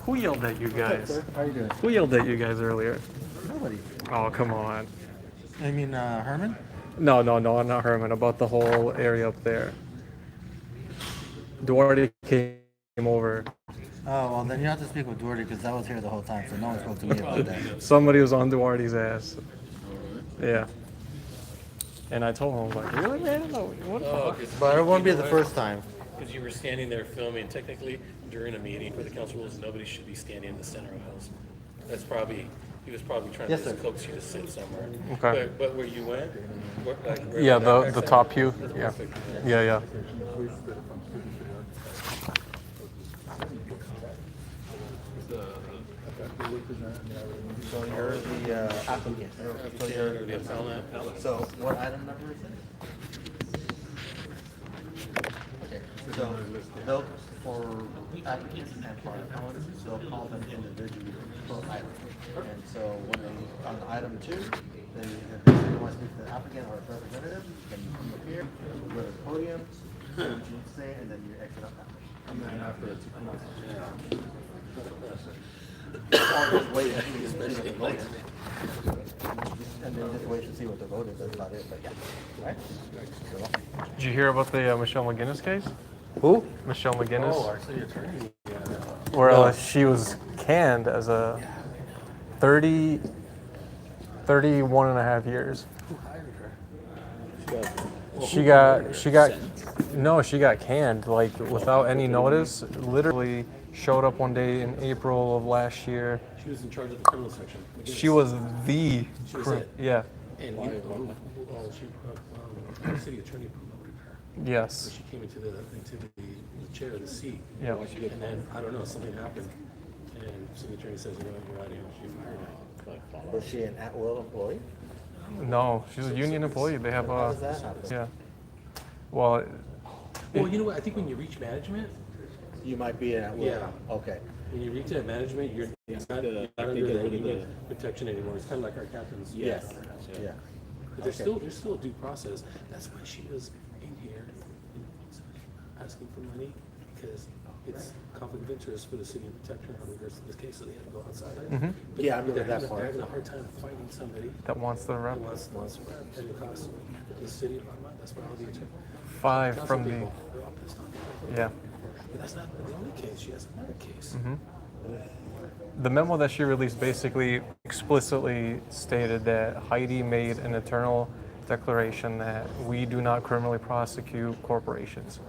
Who yelled at you guys? Sir, how you doing? Who yelled at you guys earlier? Nobody. Oh, come on. I mean, Herman? No, not Herman. About the whole area up there. Duarte came over. Oh, well, then you have to speak with Duarte because I was here the whole time, so no one spoke to me about that. Somebody was on Duarte's ass. Yeah. And I told him, I was like, really, man? No, what the fuck? But it won't be the first time. Because you were standing there filming, technically, during a meeting for the council rules, nobody should be standing in the center of the house. That's probably, he was probably trying Yes, to sir. coax you to sit somewhere. Okay. But where you went, right Yeah, on that the backside, top pew. that's Yeah. perfect. Yeah. So you're the applicant. So you're. The appellant. So what item number is it? Okay, so they'll, for applicants and for appellants, they'll call them individually per item. And so when they, on item 2, if they want to speak to the applicant or a representative, then you come up here, go to the podium, say what you need to say, and then you exit up that way. And then after it's Or just wait until you finish the vote. And then just wait to see what the vote is, that's about it, but yeah, right? So, Did you hear about the Michelle McGinnis case? Who? Michelle McGinnis? Oh, our city attorney. Where she was canned as a 31 and a half years. Who hired her? She got canned, like, without any notice. Literally showed up one day in April of last year. She was in charge of the criminal section. She was the, She was it. yeah, And our city attorney promoted her. yes, So she came into the chair of the seat. Yeah. And then, I don't know, something happened. And city attorney says, you're out of here. She fired her. Was she an at-will employee? no, she's a union employee. They have How does that happen? yeah, well, Well, you know what? I think when you reach management, You might be an at-will. Yeah. Okay. when you reach that management, you're not under the protection anymore. It's kind of like our captains. Yes. Yeah. But there's still a due process. That's why she was in here asking for money, because it's conflict of interest for the city to protect her in regards to this case, so they had to go outside. But Yeah, I remember they're that having- part. They're having a hard time fighting somebody that wants the rep. who wants to rep, and it costs the city a lot of money. That's why all the attorney. 5 council from the, people, they're all pissed off. yeah. But that's not the only case. She has another case. The memo that she released basically explicitly stated that Heidi made an internal declaration that we do not criminally prosecute corporations.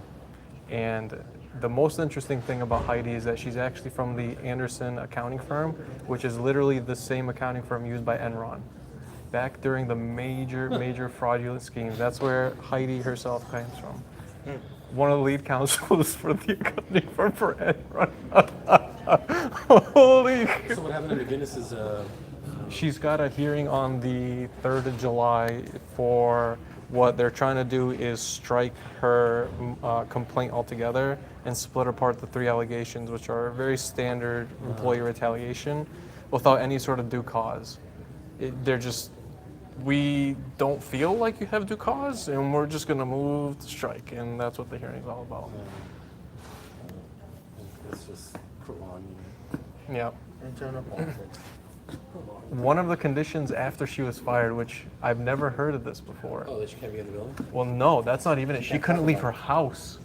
And the most interesting thing about Heidi is that she's actually from the Anderson accounting firm, which is literally the same accounting firm used by Enron. Back during the major fraudulent schemes, that's where Heidi herself comes from. One of the lead counsels for the accounting firm for Enron. Holy. So what happened to McGinnis's? She's got a hearing on the 3rd of July for what they're trying to do is strike her complaint altogether and split apart the 3 allegations, which are very standard employee retaliation without any sort of due cause. They're just, we don't feel like you have due cause and we're just going to move to strike, and that's what the hearing's all about. It's just prolonging. Yeah. Internal politics. One of the conditions after she was fired, which I've never heard of this before. Oh, that she can't be in the building? Well, no, that's not even it. She couldn't leave her house.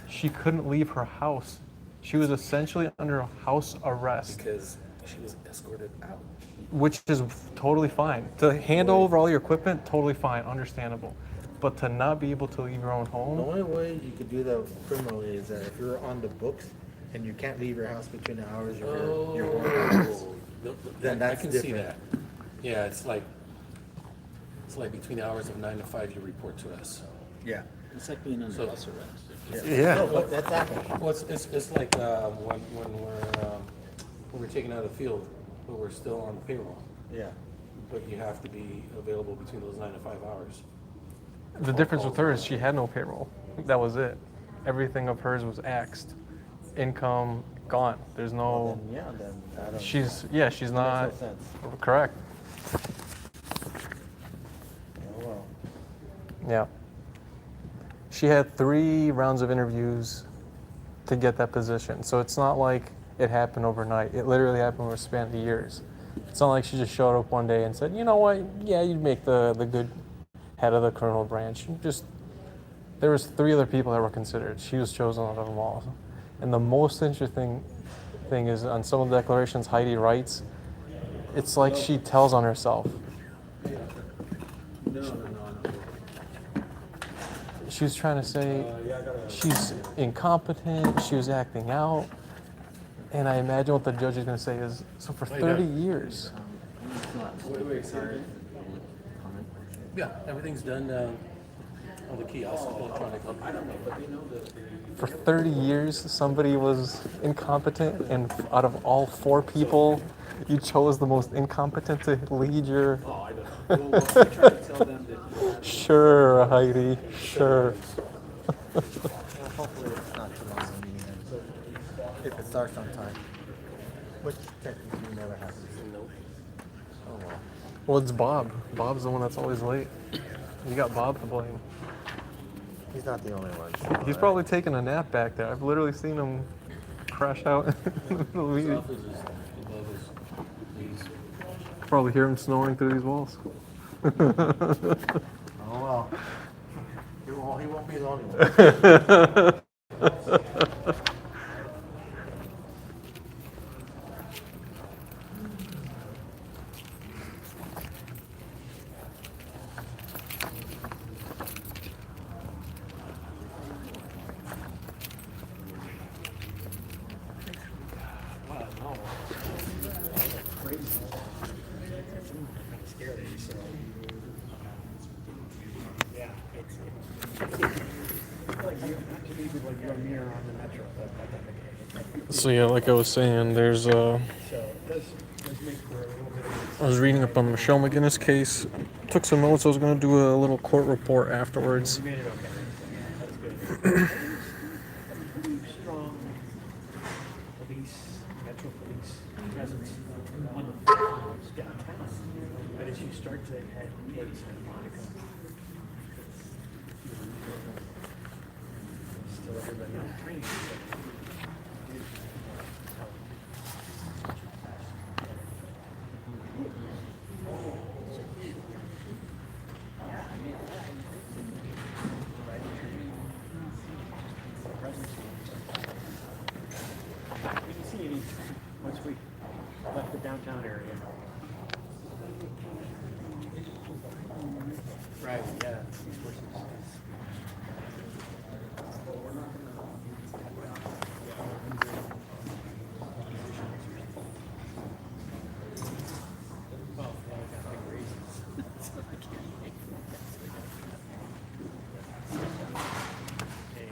She couldn't leave her house. She was essentially under house arrest, Because she was escorted out. which is totally fine. To hand over all your equipment, totally fine, understandable. But to not be able to leave your own The home, only way you could do that criminally is that if you're on the books and you can't leave your house between the hours you're working. Then that's I can see different. that. Yeah, it's like between the hours of 9 to 5, you report to us. Yeah. It's like being under So- house arrest. Yeah. No, but that's happening. Well, it's like when we're taking out a field, but we're still on the payroll. Yeah. But you have to be available between those 9 to 5 hours. the difference with her is she had no payroll. That was it. Everything of hers was axed. Income gone. There's no. Then, yeah, then I don't. She's makes not no sense. correct. Oh, well. Yeah. She had 3 rounds of interviews to get that position. So it's not like it happened overnight. It literally happened over a span of years. It's not like she just showed up one day and said, you know what, yeah, you'd make the good head of the criminal branch. There was 3 other people that were considered. She was chosen out of them all. And the most interesting thing is on some of the declarations Heidi writes, it's like she tells on herself. No. She was trying to say she's incompetent, she was acting out. And I imagine what the judge is going to say is, so for 30 years. Wait, sorry. Yeah, everything's done on the kiosk, electronic. I don't know, but they know that. For 30 years, somebody was incompetent, and out of all 4 people, you chose the most incompetent to lead your... Oh, I don't know. Well, we try to tell them that. Sure, Heidi, sure. Well, hopefully it's not too long of a meeting then, if it starts on time. Which technically never happens. Nope. Oh well. Well, it's Bob. Bob's the one that's always late. You got Bob to blame. He's not the only one. He's probably taking a nap back there. I've literally seen him crash out in the middle of the His meeting. office is above us. Please. Probably hear him snoring through these walls. Oh well. He won't be the only one. So yeah, like I was saying, there's I was reading up on Michelle McGinnis case. Took some notes. I was going to do a little court report afterwards. You made it okay. That's good. Pretty strong police, Metro Police presence on the farms downtown. But as you start to head towards Santa Monica, still everybody on training. We didn't see any once we left the downtown area. Right, yeah. These horses. Well, yeah, I got big raises. So I can't make Hey.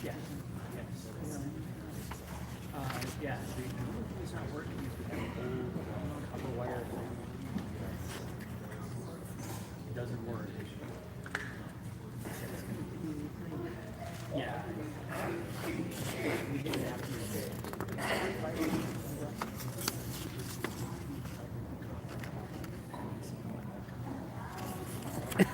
Yeah. Yes. Yeah. The only thing that's not working is we have a old copper wire thing. It doesn't work. Yeah. We get it after you They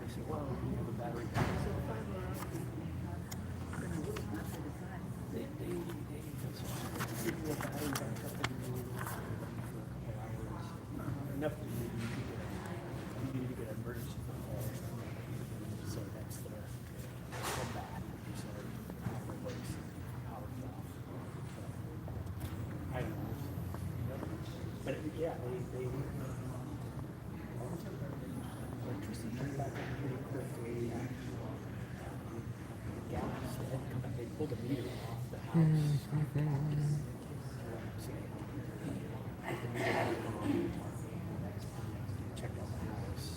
said, well, you have a battery. They give you a battery backup and you need it for a couple hours. Enough that you need to get an emergency phone call. So that's the bat. So it works. Power off. I don't know. But yeah, they electricity turned back on pretty quickly. Gas, they pulled the meter off the house. Put the meter back on. Checked out the house.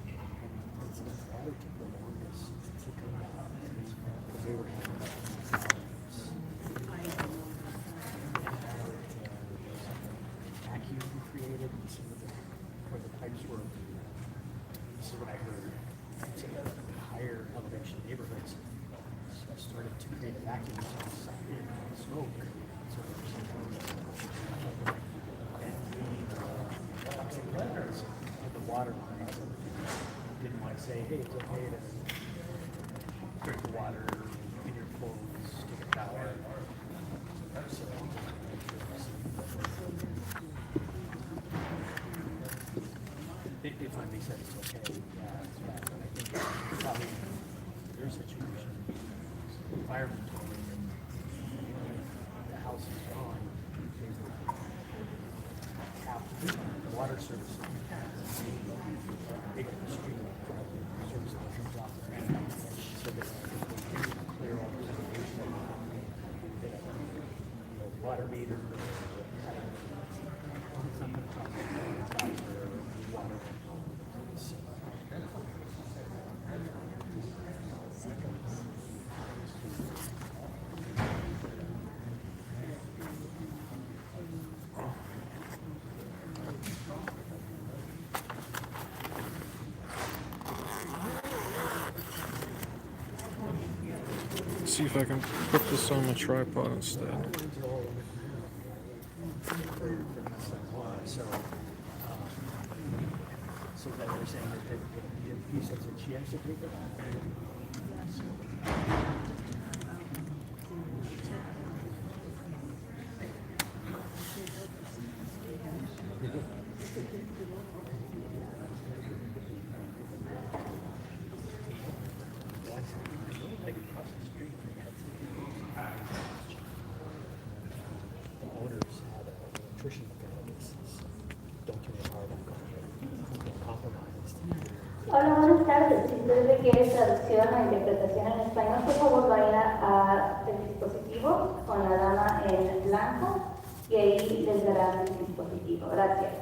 And it's probably took the longest to come out because they were having problems. Vacuum created and some of the where the pipes were. This is what I heard. Some of the higher elevation neighborhoods started to create a vacuum and smoke. So there's some and the toxic levels of the water line. So didn't want to say, hey, it's okay to drink the water, in your clothes, take a shower. So, they finally said it's okay. Yeah, it's bad. But I think probably in your situation, the fireman told me that the house is gone. They would tap the water service. They got the street service that comes off the main. So they clear all the vegetation. They have, water meter. Something about water. See if I can put this on the tripod instead. So that they're saying that he says that she has to take it. Like across the street, they had the owners had an electrician look at it. It says, don't turn your power back on. They're compromised. Hola, buenas tardes. Si usted requiere traducción o interpretación en español, por favor vaya al dispositivo con la dama en blanco y ahí les dará el dispositivo. Gracias.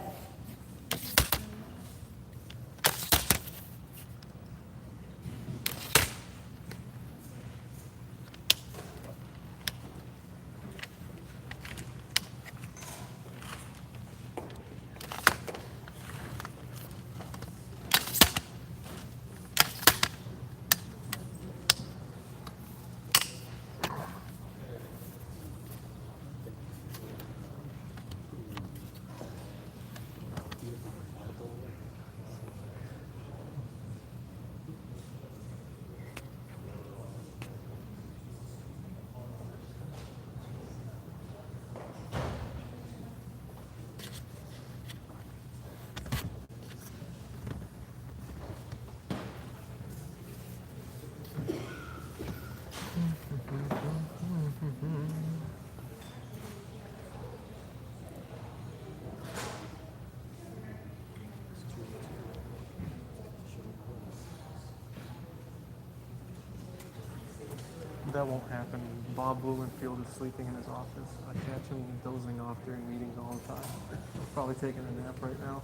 That won't happen. Bob Blumenfield is sleeping in his office. I catch him dozing off during meetings all the time. He's probably taking a nap right now.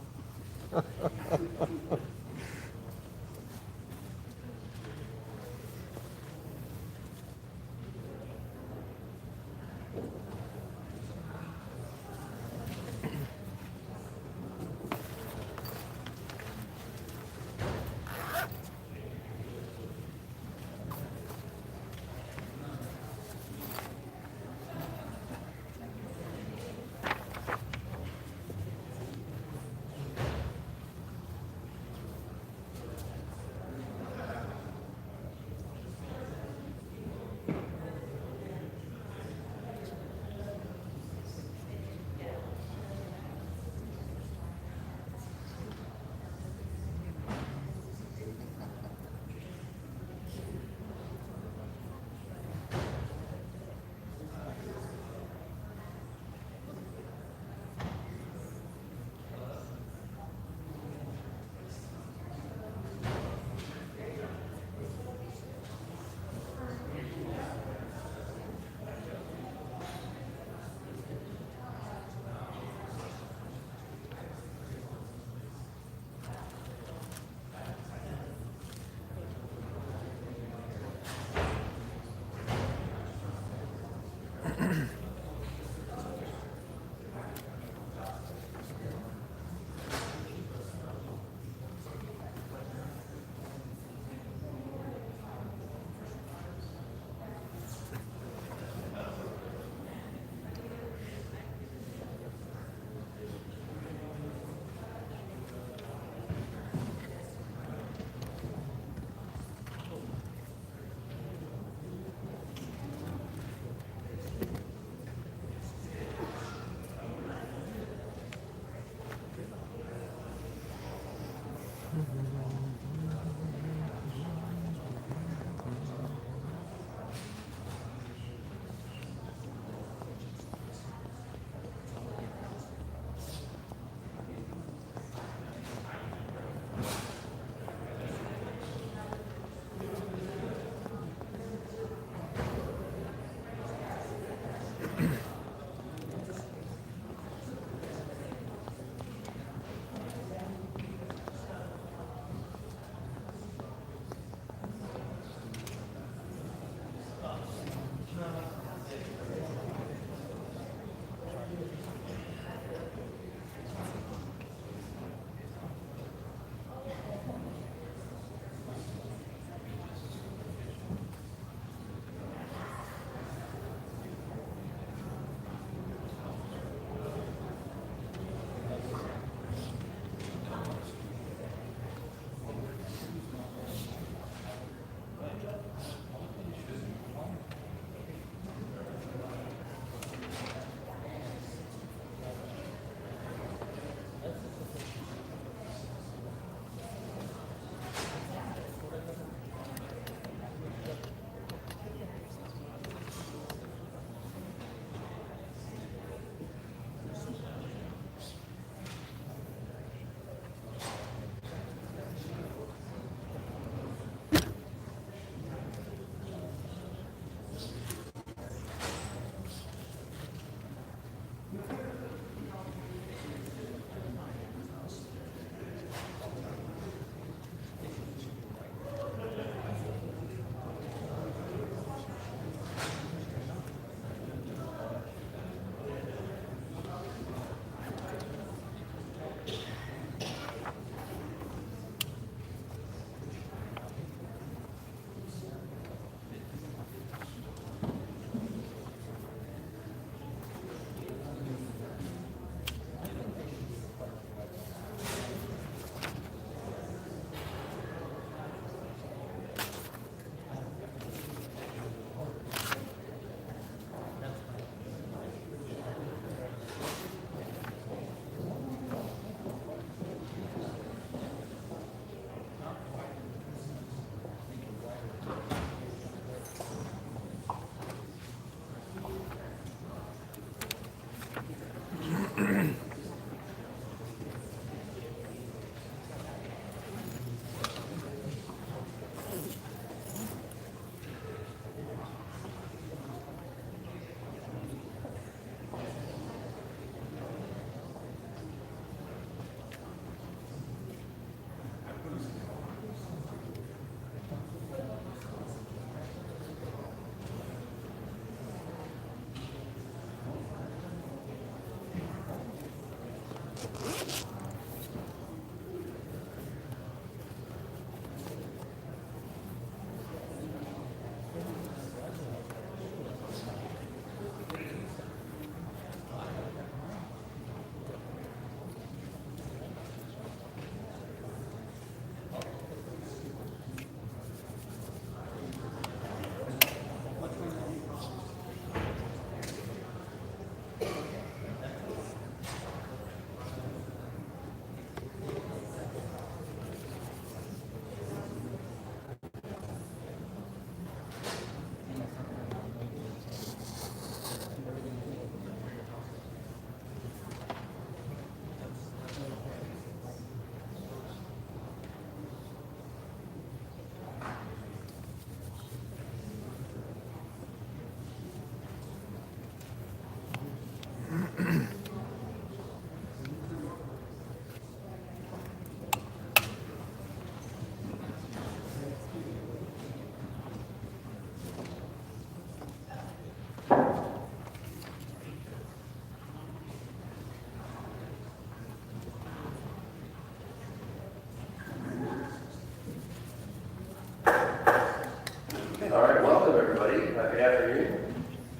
All right, welcome everybody. Good afternoon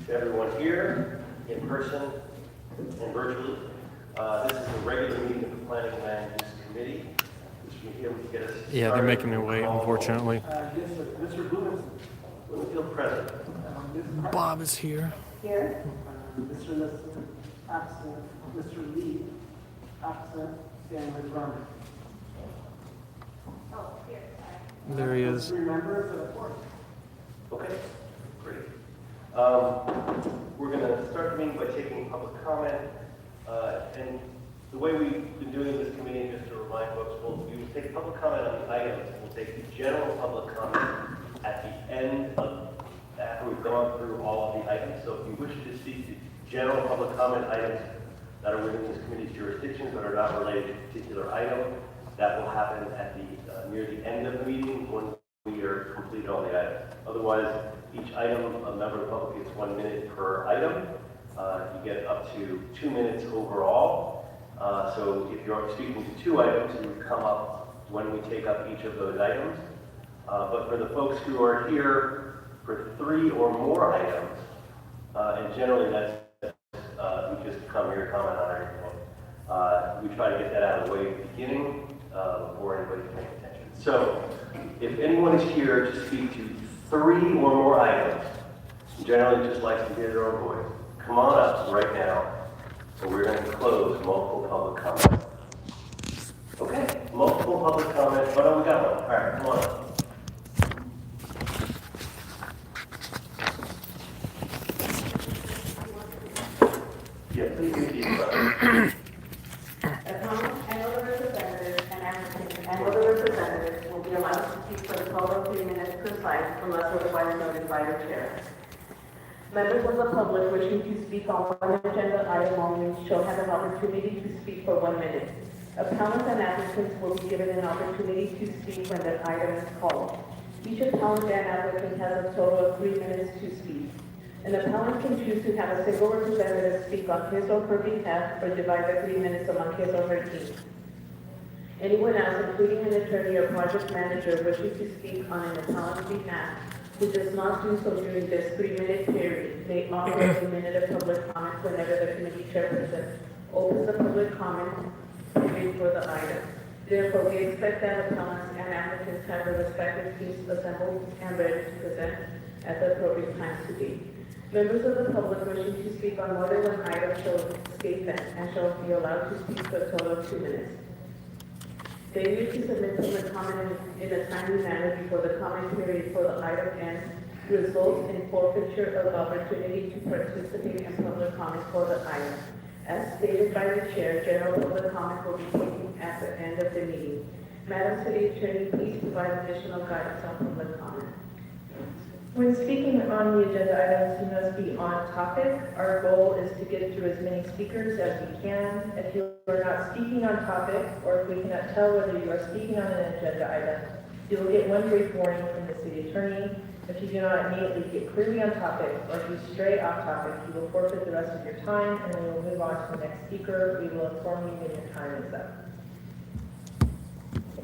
to everyone here, in person and virtually. This is a regular meeting of the Planning and Land Use Committee, which we feel to get us started. Yeah, they're making me wait, unfortunately. Yes, sir. Mr. Bloomfield present. Bob is here. Here. Mr. Liston, absent. Mr. Lee, absent. And Ms. Runner. There he is. Okay, great. We're going to start the meeting by taking public comment. And the way we've been doing this committee, just to remind folks, we will take public comment on the items. We'll take the general public comment at the end after we've gone through all of the items. So if you wish to speak to general public comment items that are within this committee's jurisdictions but are not related to a particular item, that will happen at the near the end of the meeting when we are completed on the item. Otherwise, each item, a member of the public gets 1 minute per item. You get up to 2 minutes overall. So if you're speaking to 2 items, you would come up when we take up each of those items. But for the folks who are here for 3 or more items, and generally that's we just come here to comment on everything. We try to get that out of the way at the beginning before anybody's paying attention. So if anyone is here to speak to 3 or more items, generally just likes to hear their own voice, come on up right now, and we're going to close multiple public comments. Okay, multiple public comments. Oh no, we got one. All right, come on up. Yeah, please give me And other representatives and applicants and other representatives will be allowed to speak for a total of 3 minutes precise unless otherwise noted by the chair. Members of the public wishing to speak on one agenda item only shall have an opportunity to speak for 1 minute. Appellants and applicants will be given an opportunity to speak when the item is called. Each appellant and applicant has a total of 3 minutes to speak. An appellant can choose to have a single representative speak on his or her behalf or divide the 3 minutes among his or her team. Anyone else, including an attorney or project manager, wishing to speak on an appellant's behalf who does not do so during this 3-minute period may offer a minute of public comment whenever the committee chairperson opens the public comment period for the item. Therefore, we expect that appellants and applicants have their respective teams assembled and ready to present at the appropriate times to be. Members of the public wishing to speak on more than one item shall state that and shall be allowed to speak for a total of 2 minutes. Failure to submit public comment in a timely manner before the comment period for the item ends results in forfeiture of opportunity to participate in public comment for the item. As stated by the chair, general public comment will be taken at the end of the meeting. Madam City Attorney, please provide additional guidance on public comment. When speaking on the agenda items, you must be on topic. Our goal is to get through as many speakers as we can. If you are not speaking on topic, or if we cannot tell whether you are speaking on an agenda item, you will get 1 brief warning from the city attorney. If you do not immediately get clearly on topic, or if you stray off topic, you will forfeit the rest of your time, and we will move on to the next speaker. We will inform you when your time is up.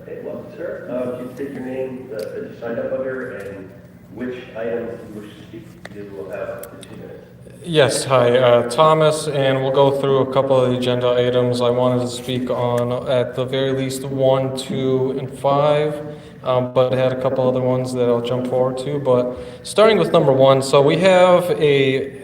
Okay, welcome, sir. Can you state your name that you signed up under and which items you wish to speak? You will have up to 2 minutes. Yes, hi, Thomas, and we'll go through a couple of the agenda items I wanted to speak on, at the very least 1, 2, and 5, but I had a couple other ones that I'll jump forward to. But starting with number 1, so we have a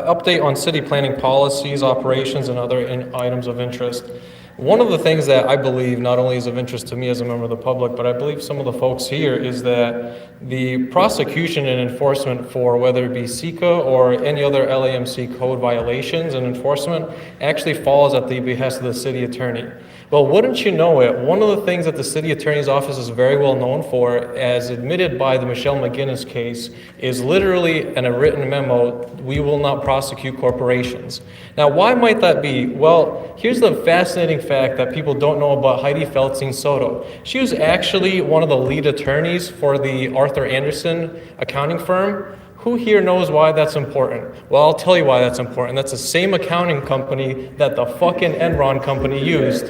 update on city planning policies, operations, and other items of interest. One of the things that I believe not only is of interest to me as a member of the public, but I believe some of the folks here, is that the prosecution and enforcement for whether it be SECA or any other LAMC code violations and enforcement actually falls at the behest of the city attorney. Well, wouldn't you know it, one of the things that the city attorney's office is very well known for, as admitted by the Michelle McGinnis case, is literally in a written memo, we will not prosecute corporations. Now, why might that be? Well, here's the fascinating fact that people don't know about Heidi Feltzing Soto. She was actually one of the lead attorneys for the Arthur Anderson accounting firm. Who here knows why that's important? Well, I'll tell you why that's important. That's the same accounting company that the fucking Enron company used.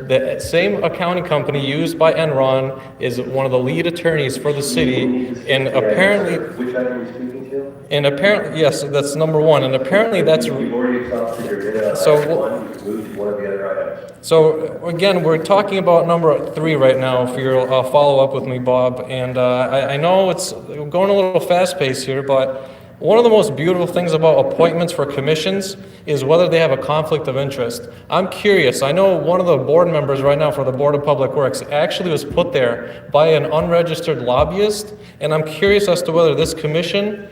The same accounting company used by Enron is one of the lead attorneys for the city, and apparently... Which item are you speaking to? And apparently, yes, that's number 1, and apparently that's... We've already exhausted your data. So- One, you can move to one of the other items. So again, we're talking about number 3 right now, if you'll follow up with me, Bob. And I know it's going a little fast-paced here, but One of the most beautiful things about appointments for commissions is whether they have a conflict of interest. I'm curious, I know one of the board members right now for the Board of Public Works actually was put there by an unregistered lobbyist, and I'm curious as to whether this commissioner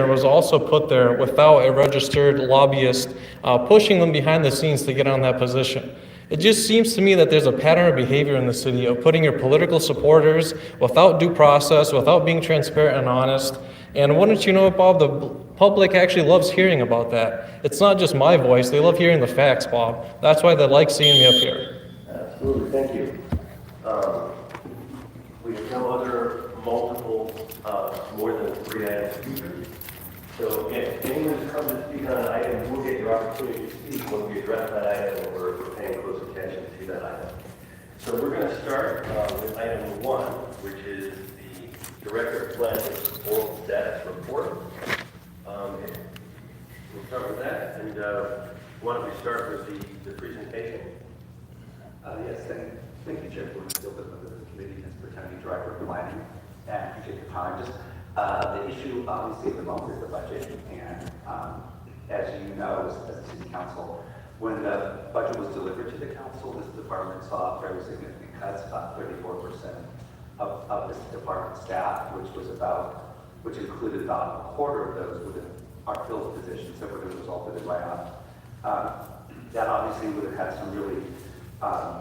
was also put there without a registered lobbyist pushing them behind the scenes to get on that position. It just seems to me that there's a pattern of behavior in the city of putting your political supporters without due process, without being transparent and honest. And wouldn't you know, Bob, the public actually loves hearing about that. It's not just my voice, they love hearing the facts, Bob. That's why they like seeing me up here. Absolutely, thank you. We have no other multiple, more than 3 items. So again, if anyone who's come to speak on an item, we'll get your opportunity to speak when we address that item or we're paying close attention to that item. So we're going to start with item 1, which is the Director of Planning Oral Status Report. We'll start with that, and why don't we start with the presentation? Yes, thank you, Chair, for the member of the committee, Mr. County Director of Planning, and appreciate the time. Just the issue, obviously, at the moment is the budget, and as you know, as the City Council, when the budget was delivered to the Council, this department saw fairly significant cuts, about 34% of this department staff, which included about a quarter of those within our filled positions that would have resulted in layoff. That obviously would have had some really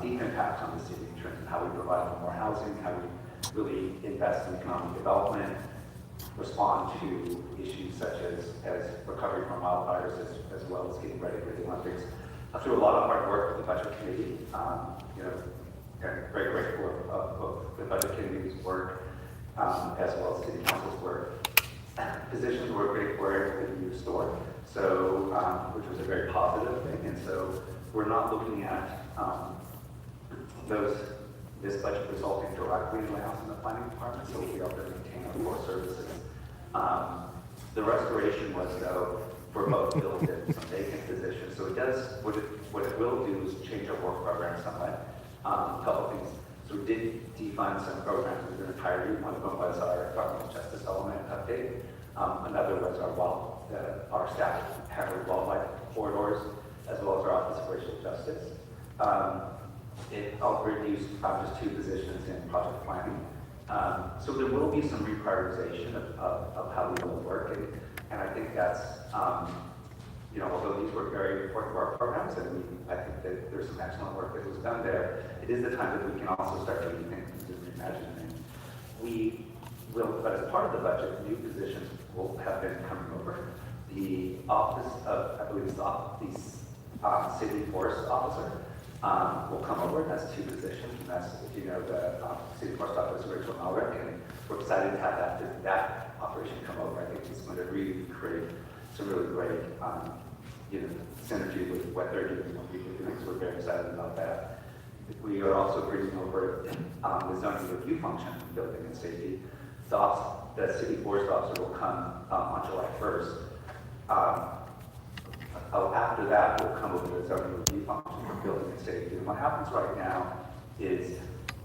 deep impact on the city in terms of how we provide more housing, how we really invest in economic development, respond to issues such as recovery from wildfires, as well as getting ready for the Olympics. Through a lot of hard work with the Budget Committee, and very grateful of the Budget Committee's work, as well as City Council's work. Positions were restored, so which was a very positive thing, and so we're not looking at this budget resulting directly in layoffs in the planning department, so we are going to maintain our core services. The restoration was, though, for both filled and some vacant positions, so it does, what it will do is change our work program somewhat. A couple things. So we did defund some programs in their entirety. One of them was our environmental justice element update. Another was our staff handled wildlife corridors, as well as our Office of Racial Justice. It reduced just 2 positions in project planning. So there will be some reprioritization of how we will work, and I think that's, although these were very important to our programs, and I think that there's some excellent work that was done there, it is the time that we can also start doing things and reimagining. We will, but as part of the budget, new positions will have been coming over. The office of, I believe it's the city forest officer will come over, and that's 2 positions, and that's, if you know, the city forest officer, Rachel Malrick, and we're excited to have that operation come over. I think it's going to really create some really great, synergy with what they're doing and what we're doing, so we're very excited about that. We are also bringing over the zoning review function from building and safety. The city forest officer will come on July 1st. After that, we'll come over to the zoning review function for building and safety. And what happens right now is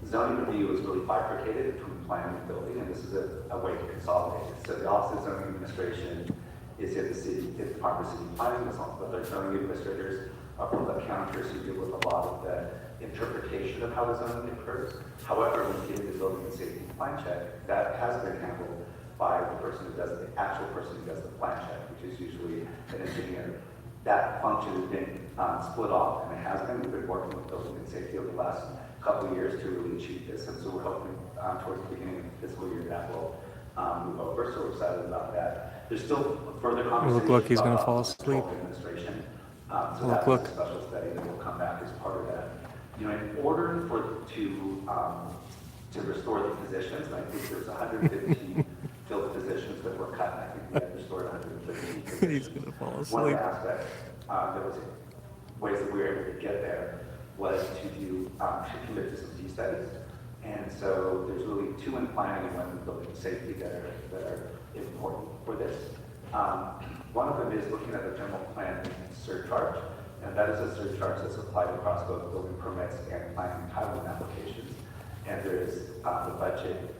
zoning review is really bifurcated between planning and building, and this is a way to consolidate it. So the Office of Zoning Administration is in the city, in the Department of City Planning, but their zoning administrators are from the counters who deal with a lot of the interpretation of how the zoning occurs. However, when you get into building and safety plan check, that has been handled by the person who does the actual person who does the plan check, which is usually an engineer. That function has been split off, and it has been. We've been working with building and safety over the last couple of years to really achieve this, and so we're hoping towards the beginning of the fiscal year that will move over. So we're excited about that. There's still further conversation. Look, he's going to fall asleep. Administration. So that's a special study that will come back as part of that. In order to restore the positions, and I think there's 115 filled positions that were cut, and I think we have restored 115 positions. He's going to fall asleep. One aspect that was ways that we were able to get there was to commit to some D studies, and so there's really 2 in planning and 1 in building safety that are important for this. One of them is looking at the general plan surcharge, and that is a surcharge that's applied across both building permits and planning entitlement applications. And there is the budget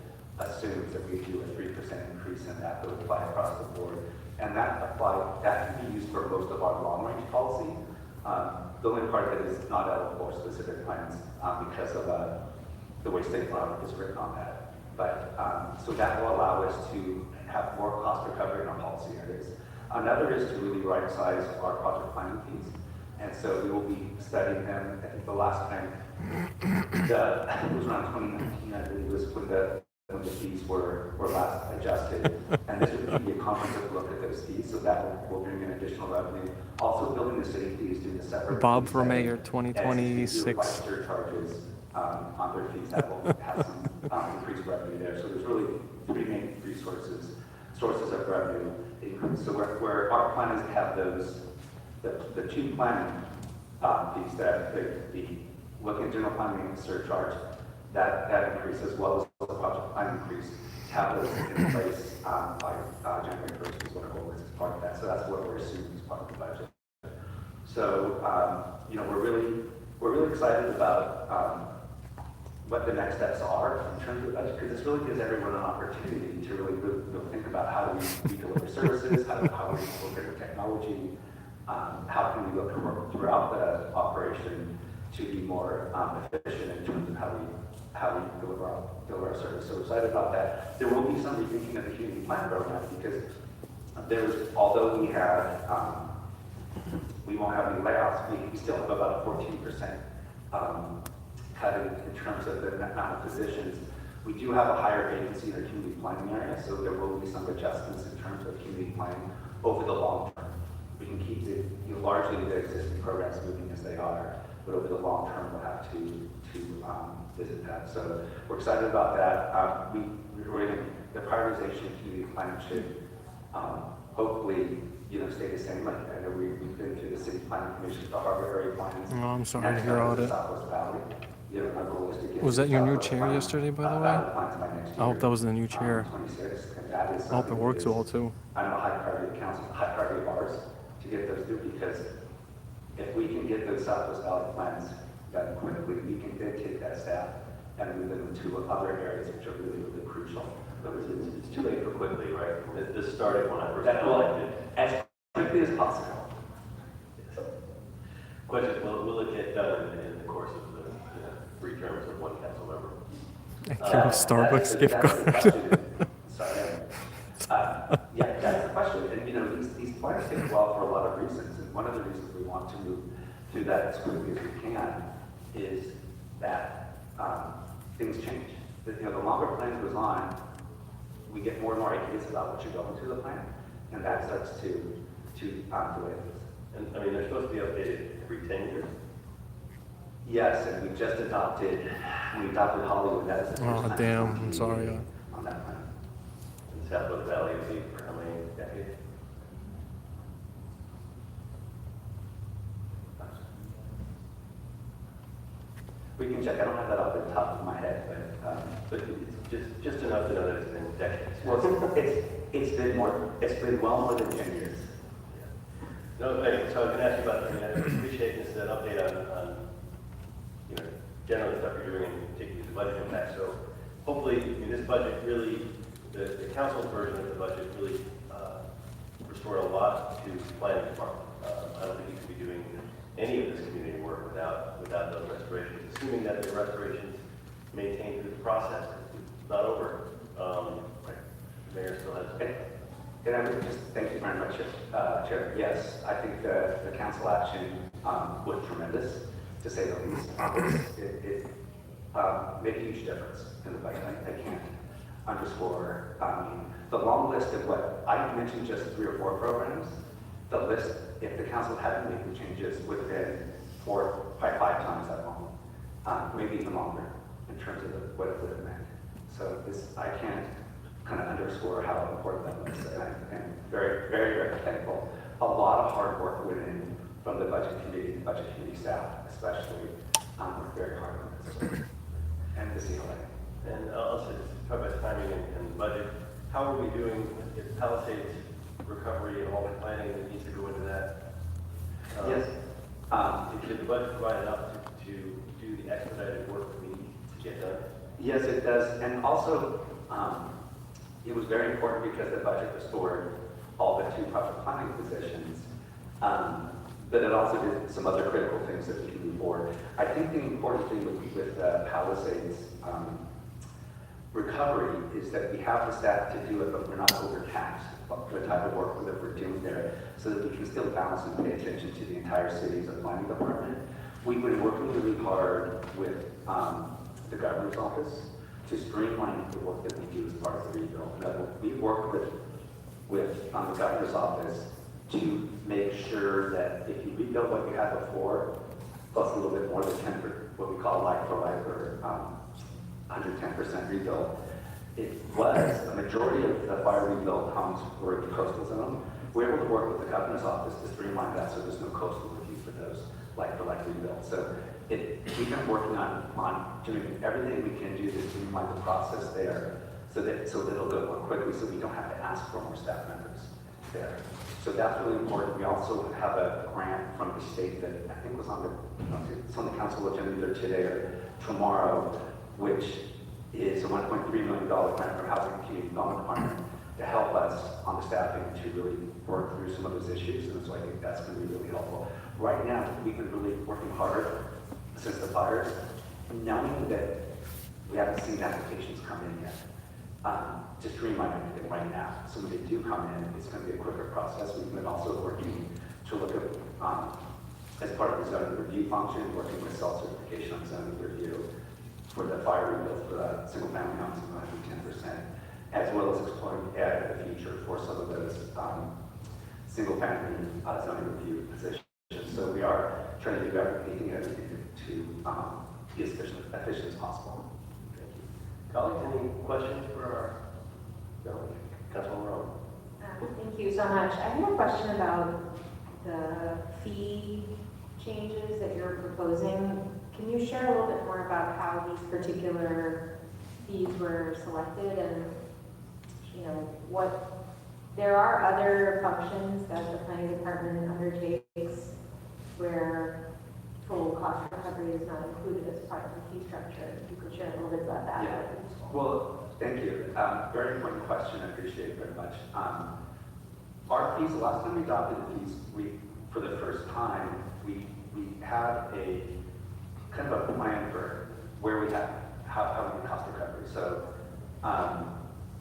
assumes that we do a 3% increase in that would apply across the board. And that can be used for most of our long-range policy. The only part that is not eligible for specific plans because of the way state law is written on that. But, so that will allow us to have more cost recovery in our policy areas. Another is to really right-size our project planning fees. And so we will be studying them. I think the last time, it was around 2019, I believe, was when the fees were last adjusted. And this would be a comprehensive look at those fees, so that will bring in additional revenue. Also, building the city fees, doing a separate. Bob fee for study. mayor, And 2026. do surcharges on their fees that will have some increased revenue there. So there's really three main sources of revenue increase. So where our plan is to have those, the two planning fees, that the looking at general planning and surcharge, that increase, as well as the project plan increase, have those in place by January 1st is what our goal is as part of that. So that's what we're assuming as part of the budget. So, you know, we're really excited about what the next steps are in terms of the budget, because this really gives everyone an opportunity to really think about how do we deliver services, how do we look at the technology, how can we look throughout the operation to be more efficient in terms of how we deliver our service. So we're excited about that. There will be some rethinking of the community plan program because although we won't have any layoffs, we still have about a 14% cut in terms of the amount of positions. We do have a higher vacancy in the community planning area, so there will be some adjustments in terms of community planning over the long term. We can keep largely the existing programs moving as they are, but over the long term, we'll have to visit that. So we're excited about that. The prioritization of community planning should hopefully, stay the same. Like I know we've been through the city planning commission, the harbor area plans. Oh, I'm sorry to hear all that. Southwest Valley. My goal is to get Was that your new Southwest chair Valley, yesterday, by the way? plans by next I hope year, that was the new chair. 26, and that is I hope it something works that is, well too. I know, high priority of ours to get those through, because if we can get those Southwest Valley plans done quickly, we can then take that staff and move them into other areas which are really, really crucial. But it's too late for quickly, right? This started when I first That got will, elected. as quickly as possible. Question, will it get done in the course of the 3 terms of one council member? Give him Starbucks gift That's the card. question. Sorry. Yeah, that's the question. And these plans take a while for a lot of reasons. And one of the reasons we want to move through that as quickly as we can is that things change. The longer plan goes on, we get more and more ideas about what should go into the plan, and that starts to delay things. And I mean, they're supposed to be updated every 10 years. Yes, and we adopted Hollywood. That is the first Oh, time damn. it's I'm sorry. on that plan. And Southwest Valley will be for how many decades? We can check. I don't have that off the top of my head, But it's just enough to know that it's been decades. well, it's been well more than 10 years. No, thank you. So I was going to ask you about, I appreciate this update on general stuff you're doing, and particularly the budget impact. So hopefully, this budget really, the council's version of the budget really restored a lot to the planning department. I don't think you could be doing any of this community work without those restorations, assuming that the restorations maintained through the process. It's not over. The mayor still has. And I would just thank you very much, Chair. Yes, I think the council action was tremendous, to say the least. It made a huge difference in the budget. I can't underscore. The long list of what I mentioned, just 3 or 4 programs. The list, if the council hadn't made the changes, would have been 4, 5 times that long, maybe even longer in terms of what it would have meant. So I can't kind of underscore how important that was, and I'm very, very, very thankful. A lot of hard work went in from the budget committee and budget committee staff, especially, worked very hard on this. And the CLA. And also talk about timing and budget. How are we doing with Palisades recovery and all the planning that needs to go into that? Yes. Did the budget provide enough to do the expedited work we need to get done? Yes, it does. And also, It was very important because the budget restored all the 2 project planning positions. But it also did some other critical things that we can move forward. I think the important thing with Palisades recovery is that we have the staff to do it, but we're not overtaxed for the type of work that we're doing there, so that we can still balance and pay attention to the entire city's planning department. We've been working really hard with the governor's office to streamline the work that we do as part of the rebuild. We've worked with the governor's office to make sure that if you rebuild what you had before, plus a little bit more than 10%, what we call like for like, or 110% rebuild, it was a majority of the fire rebuild homes were in the coastal zone. We're able to work with the governor's office to streamline that so there's no coastal review for those like for like rebuild. So we've been working on doing everything we can do to streamline the process there so that it'll go more quickly, so we don't have to ask for more staff members there. So that's really important. We also have a grant from the state that I think was on the council agenda either today or tomorrow, which is a $1.3 million grant from Housing and Community Development Department to help us on the staffing to really work through some of those issues. And so I think that's going to be really helpful. Right now, we've been really working hard since the fires, knowing that we haven't seen applications come in yet. To streamline everything right now. So when they do come in, it's going to be a quicker process. We've been also working to look at, as part of the zoning review function, working with self-certification on zoning review for the fire rebuild for the single-family homes of 110%, as well as exploring the future for some of those single-family zoning review positions. So we are trying to do everything to be as efficient as possible. Colleagues, any questions for our Councilwoman Rowe? Thank you so much. I have a question about the fee changes that you're proposing. Can you share a little bit more about how these particular fees were selected and, you know, what, there are other functions that the planning department undertakes where full cost recovery is not included as part of the fee structure. If you could share a little bit about that. Yeah. Well, thank you. Very important question. I appreciate it very much. Our fees, the last time we adopted the fees, for the first time, we had a kind of a plan for where we have how we do cost recovery. So our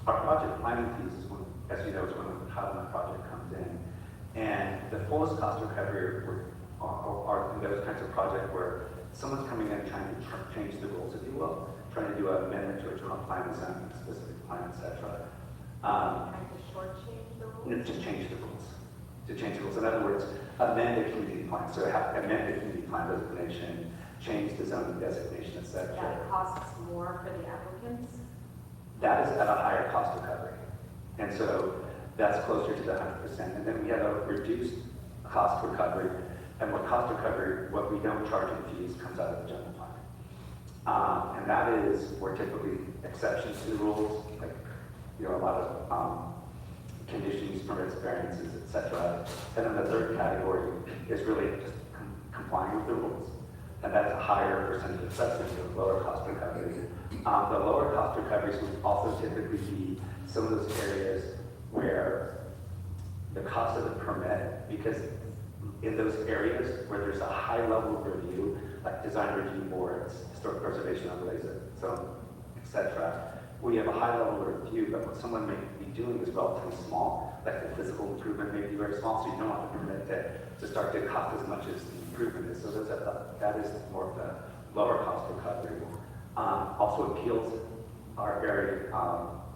project planning fees is when, as you know, is how the project comes in, and the fullest cost recovery are those kinds of projects where someone's coming in trying to change the rules, if you will, trying to do an amendment to a general plan design, specific plan, etc. Trying to shortchange the rules? To change the rules. To change the rules. In other words, amend the community plan. So amend the community plan designation, change the zoning designation, etc. That costs more for the applicants? That is at a higher cost recovery. And so that's closer to the 100%. And then we have a reduced cost recovery. And what we don't charge in fees comes out of the general plan. And that is where typically exceptions to the rules, like, you know, a lot of conditions, permits, variances, etc. And then the third category is really just complying with the rules. And that's a higher percentage of subsidy, so lower cost recovery. The lower cost recoveries would also typically be some of those areas where the cost of the permit, because in those areas where there's a high level of review, like design review boards, historic preservation overlays, so etc., we have a high level of review, but what someone may be doing is relatively small, like the physical improvement may be very small, so you don't want the permit to start to cost as much as the improvement is. So that is more of the lower cost recovery. Also, appeals are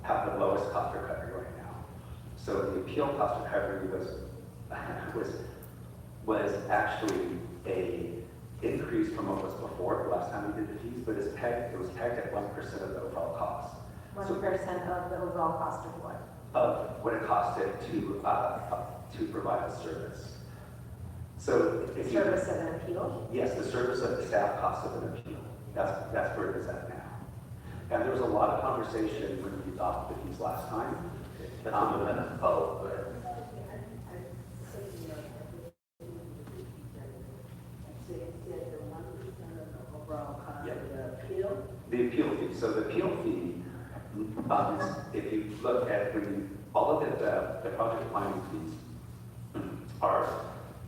have the lowest cost recovery right now. So the appeal cost recovery was actually a increase from what was before the last time we did the fees, but it was pegged at 1% of the overall cost. 1% of the overall cost of what? Of what it costed to provide the service. So if you, Service of an appeal? yes, the service of the staff cost of an appeal. That's where it is at now. And there was a lot of conversation when we adopted the fees last time. Go ahead. The appeal fee. So the appeal fee If you look at, when you all look at the project planning fees are,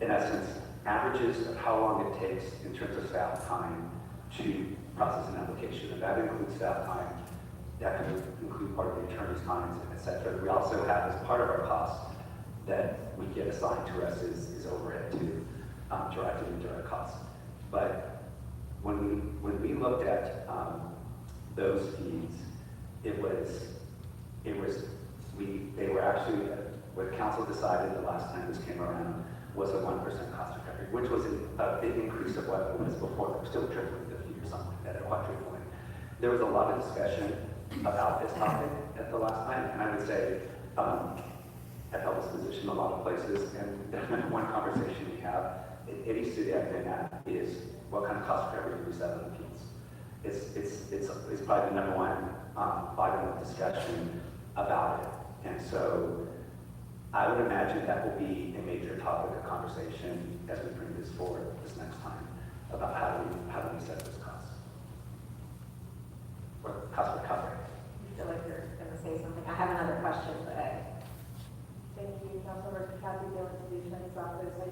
in essence, averages of how long it takes in terms of staff time to process an application. And that includes staff time, that can include part of the attorney's time, et cetera. We also have, as part of our costs that we get assigned to us is overhead too, direct and indirect costs. But when we looked at those fees, they were actually, what council decided the last time this came around was a 1% cost recovery, which was a big increase of what it was before. They were still tripling the fee or something like that, at quadrupling. There was a lot of discussion about this topic at the last time, and I would say, I've held this position in a lot of places, and one conversation we have in any city I've been at is, what kind of cost recovery do we set on the fees? It's probably the number one item of discussion about it. And so I would imagine that will be a major topic of conversation as we bring this forward this next time, about how do we set those costs? Or cost recovery. I feel like you're going to say something. I have another question, but Thank you, Councilmember Kathy Bailey, to the Attorney's Office. I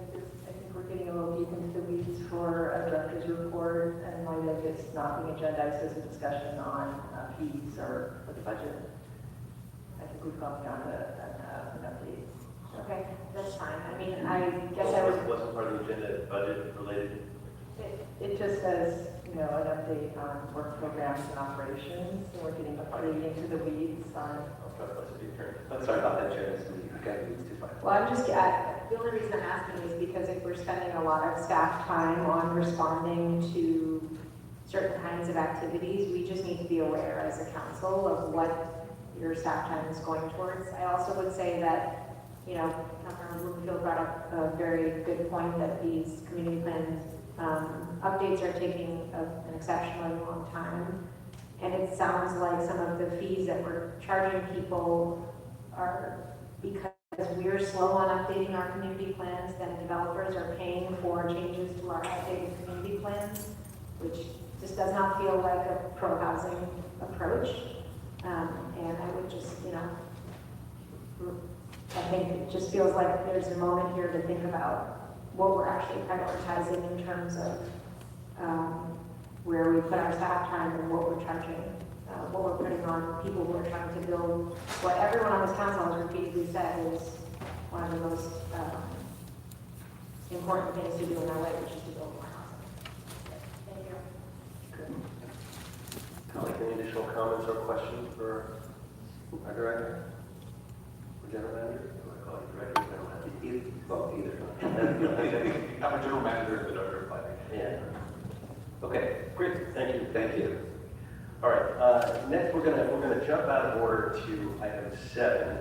think we're getting a little deep into the weeds for a director's report, and light of it's not being agendized as a discussion on fees or for the budget. I think we've gone beyond an update. okay, that's fine. I mean, I guess I was. Wasn't part of the agenda budget related? It just says, an update on work programs and operations, and we're getting pretty into the weeds on. I'm sorry about that, Chair. Okay, it's too far. Well, the only reason I'm asking is because if we're spending a lot of staff time on responding to certain kinds of activities, we just need to be aware as a council of what your staff time is going towards. I also would say that, Councilmember Bloomfield brought up a very good point that these community plan updates are taking an exceptionally long time. And it sounds like some of the fees that we're charging people are because we're slow on updating our community plans, then developers are paying for changes to our updated community plans, which just does not feel like a pro-housing approach. And I would just, I think it just feels like there's a moment here to think about what we're actually prioritizing in terms of where we put our staff time and what we're charging, what we're putting on people who are trying to build what everyone on this council has repeatedly said is one of the most important things to do in LA, which is to build more housing. Thank you. Any additional comments or questions for our director? Or general manager? Do I call you director or general manager? Both, either. I'm a general manager of the director of planning. Yeah. Okay, great. Thank you. Thank you. All right. Next, we're gonna jump out of order to item 7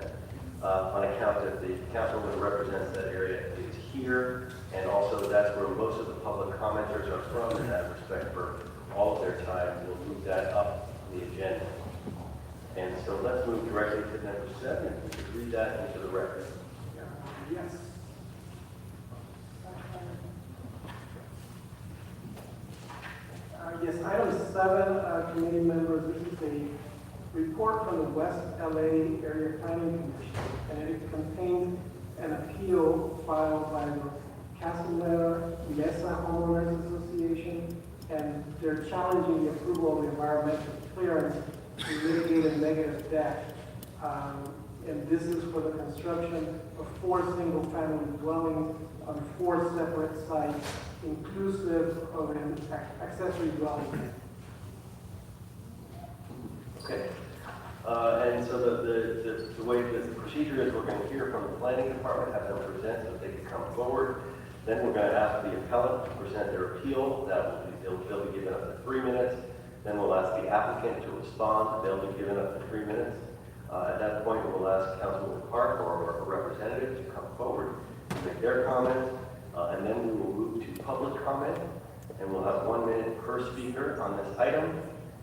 on account of the councilman who represents that area is here, and also that's where most of the public commenters are from. In that respect, for all of their time, we'll move that up the agenda. And so let's move directly to number 7. If we could read that into the record. Yes. Yes, item 7, committee members, this is a report from the West LA Area Planning Commission, and it contains an appeal filed by the Castellera Mesa Homeowners Association, and they're challenging the approval of the environmental clearance to mitigate a negative deck. And this is for the construction of 4 single-family dwellings on 4 separate sites, inclusive of an accessory dwelling. Okay. And so the way that the procedure is, we're going to hear from the planning department, have them present so they can come forward. Then we're going to ask the appellant to present their appeal. They'll be given up to 3 minutes. Then we'll ask the applicant to respond. They'll be given up to 3 minutes. At that point, we'll ask Councilman Park or a representative to come forward to make their comments. And then we will move to public comment. And we'll have 1 minute per speaker on this item.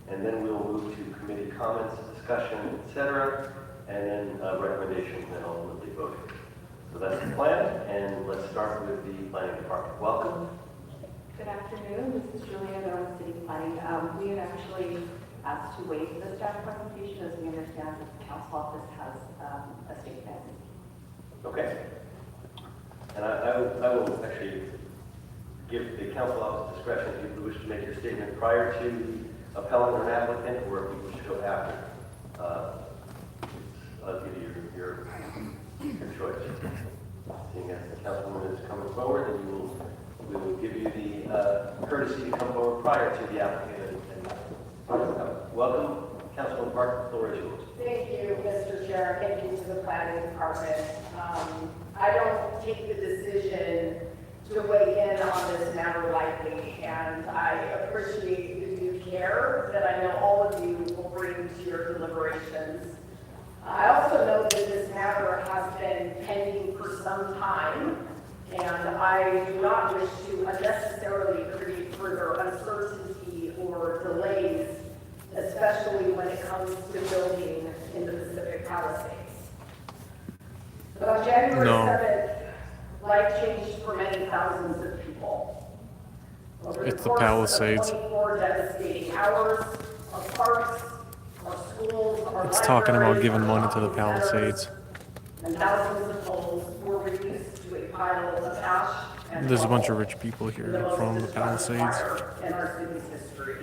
And then we'll move to committee comments, discussion, etc. And then recommendations and ultimately voting. So that's the plan. And let's start with the planning department. Welcome. Good afternoon. This is Julia with City Planning. We had actually as to waive the staff presentation, as we understand that the council office has a statement. Okay. And I will actually give the council office discretion if you wish to make your statement prior to the appellant or applicant, or if you wish to go after. I'll give you your choice. Seeing as the councilwoman is coming forward, then we will give you the courtesy to come forward prior to the applicant. Welcome, Councilman Park, the floor is yours. Thank you, Mr. Chair. Thank you to the planning department. I don't take the decision to weigh in on this matter lightly, and I appreciate the due care that I know all of you will bring to your deliberations. I also know that this matter has been pending for some time, and I do not wish to unnecessarily create further uncertainty or delays, especially when it comes to building in the Pacific Palisades. But on January 7th, life changed for many thousands of people. Over It's the course Palisades. Of 24 devastating hours, our parks, our schools, our It's talking about libraries, giving our money to the shopping centers, Palisades. and thousands of homes were reduced to a pile of ash and There's a bunch of rubble. rich people The here most from the destructive Palisades. fire in our city's history.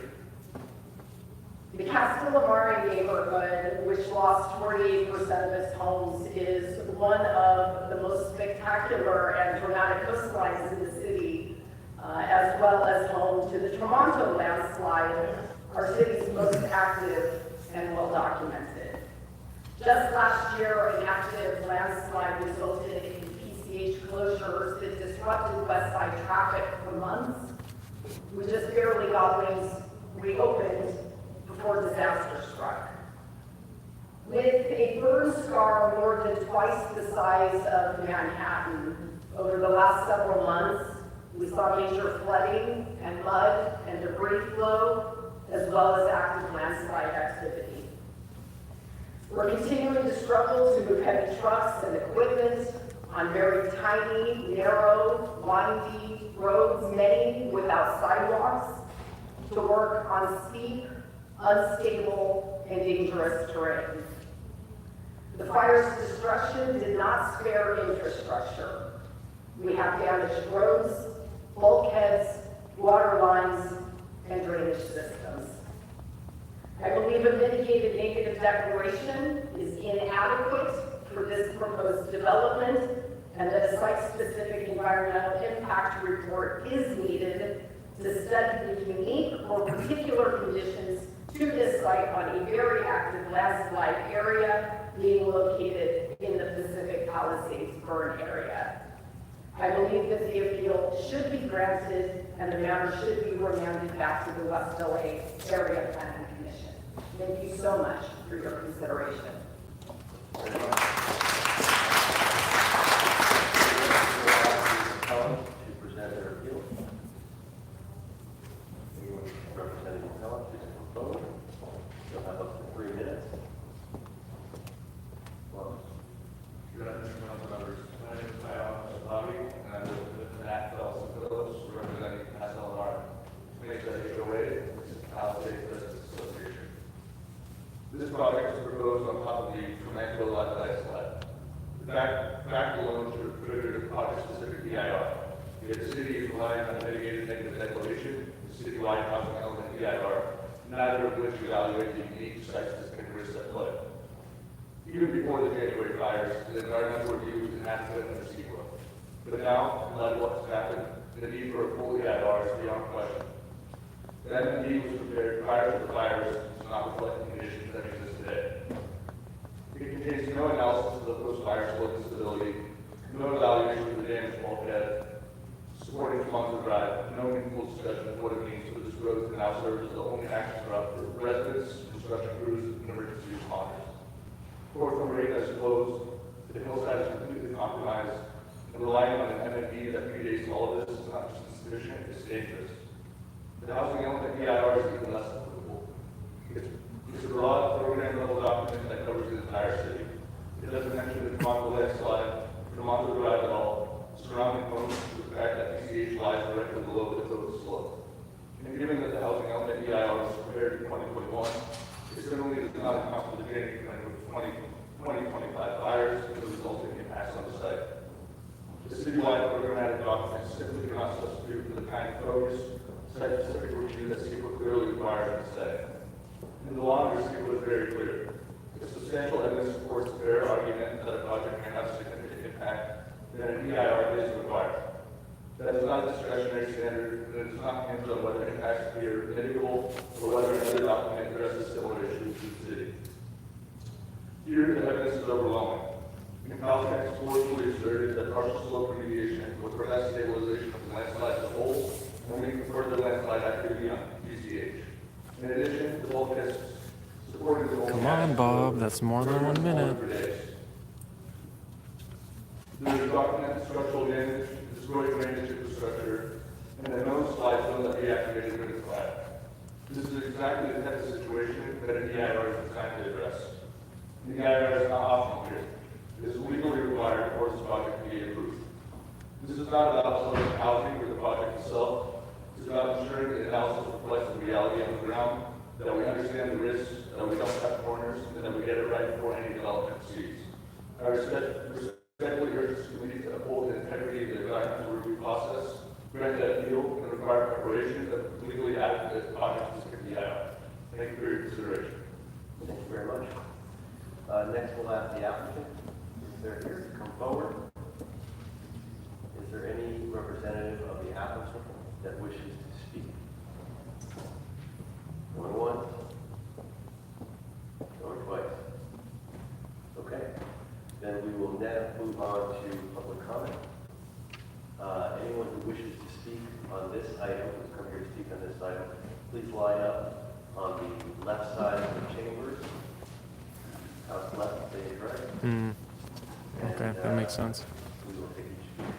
The Castellamare neighborhood, which lost 48% of its homes, is one of the most spectacular and dramatic coastlines in the city, as well as home to the Tremonto landslide, our city's most active and well documented. Just last year, an active landslide resulted in PCH closures that disrupted West Side traffic for months. We just barely got things reopened before disaster struck. With a burn scar more than twice the size of Manhattan, over the last several months, we saw major flooding and mud and debris flow, as well as active landslide activity. We're continuing to struggle to move heavy trucks and equipment on very tiny, narrow, windy roads, many without sidewalks, to work on steep, unstable, and dangerous terrain. The fire's destruction did not spare infrastructure. We have damaged roads, bulkheads, water lines, and drainage systems. I believe a mitigated negative declaration is inadequate for this proposed development, and that a site-specific environmental impact report is needed to study the unique or particular conditions to this site on a very active landslide area being located in the Pacific Palisades burn area. I believe that the appeal should be granted and the matter should be remanded back to the West LA Area Planning Commission. Thank you so much for your consideration. To present their appeal. Anyone representing the appellant, please come forward. You'll have up to 3 minutes. Well, Good afternoon, council members. My name is Kyle Shabawi, and I live with Matt Felsen Phillips, representing Castellamare. Make that HOA, which is Palisades Residents Association. This project is proposed on top of the Tremonto landslide. The fact alone should have triggered a project-specific EIR. Yet the city is relying on a mitigated negative declaration, the citywide housing element EIR, neither of which evaluate the unique site-specific risks at play. Even before the January fires, the environmental review was inadequate and procedural. But now, in light of what has happened, the need for a full EIR is beyond question. The MMD was prepared prior to the fires to not reflect the conditions that exist today. It contains no analysis of the post-fire slope instability, no evaluation of the damaged bulkhead, supporting Tremonto Drive, no meaningful discussion of what it means for this road to now serve as the only access route for residents, construction crews, and emergency responders. Portland rate has closed, the hillside is completely compromised, and relying on an MMD that predates all of this is not just insufficient, it's dangerous. The housing element EIR is even less applicable. It's a broad program-level document that covers the entire city. It doesn't mention the Tremonto landslide, Tremonto Drive at all, surrounding homes to the fact that PCH lies directly below the total slope. And given that the housing element EIR was prepared 2021. It similarly does not account for the drainage plan with 2025 fires and the resulting impacts on the site. The citywide programmatic document simply cannot substitute for the kind of focus, site-specific review that CEQA clearly requires in the study. In the long run, CEQA is very clear. If substantial evidence supports the fair argument that a project may have significant impact, then an EIR is required. That is not a discretionary standard, and it does not hinge on whether impacts appear mitigable or whether another document addresses similar issues to the city. Here, the evidence is overwhelming. In Caltech, forcefully asserted that partial slope remediation would prevent stabilization of the landslide as a whole, only for further landslide activity on PCH. In addition, the volcanists supported the Come on, Bob, that's more than 1 minute. There is documented structural damage, destroyed drainage infrastructure, and a known slide zone that reactivated during the fire. This is exactly the type of situation that an EIR is designed to address. The EIR is not optional here. It is legally required for this project to be approved. This is not about selling housing for the project itself. It's about ensuring the analysis reflects the reality on the ground, that we understand the risks, that we don't cut corners, and that we get it right before any development proceeds. I respectfully urge this committee to uphold the integrity of the environmental review process, grant that appeal, and require preparation of legally adequate project to the EIR. Thank you for your consideration. Thank you very much. Next, we'll ask the applicant, if they're here, to come forward. Is there any representative of the applicant that wishes to speak? Going once? Going twice? Okay. Then we will now move on to public comment. Anyone who wishes to speak on this item, who's come here to speak on this item, please line up on the left side of the chambers. House left, stage right. Okay, that makes sense. We will take each speaker.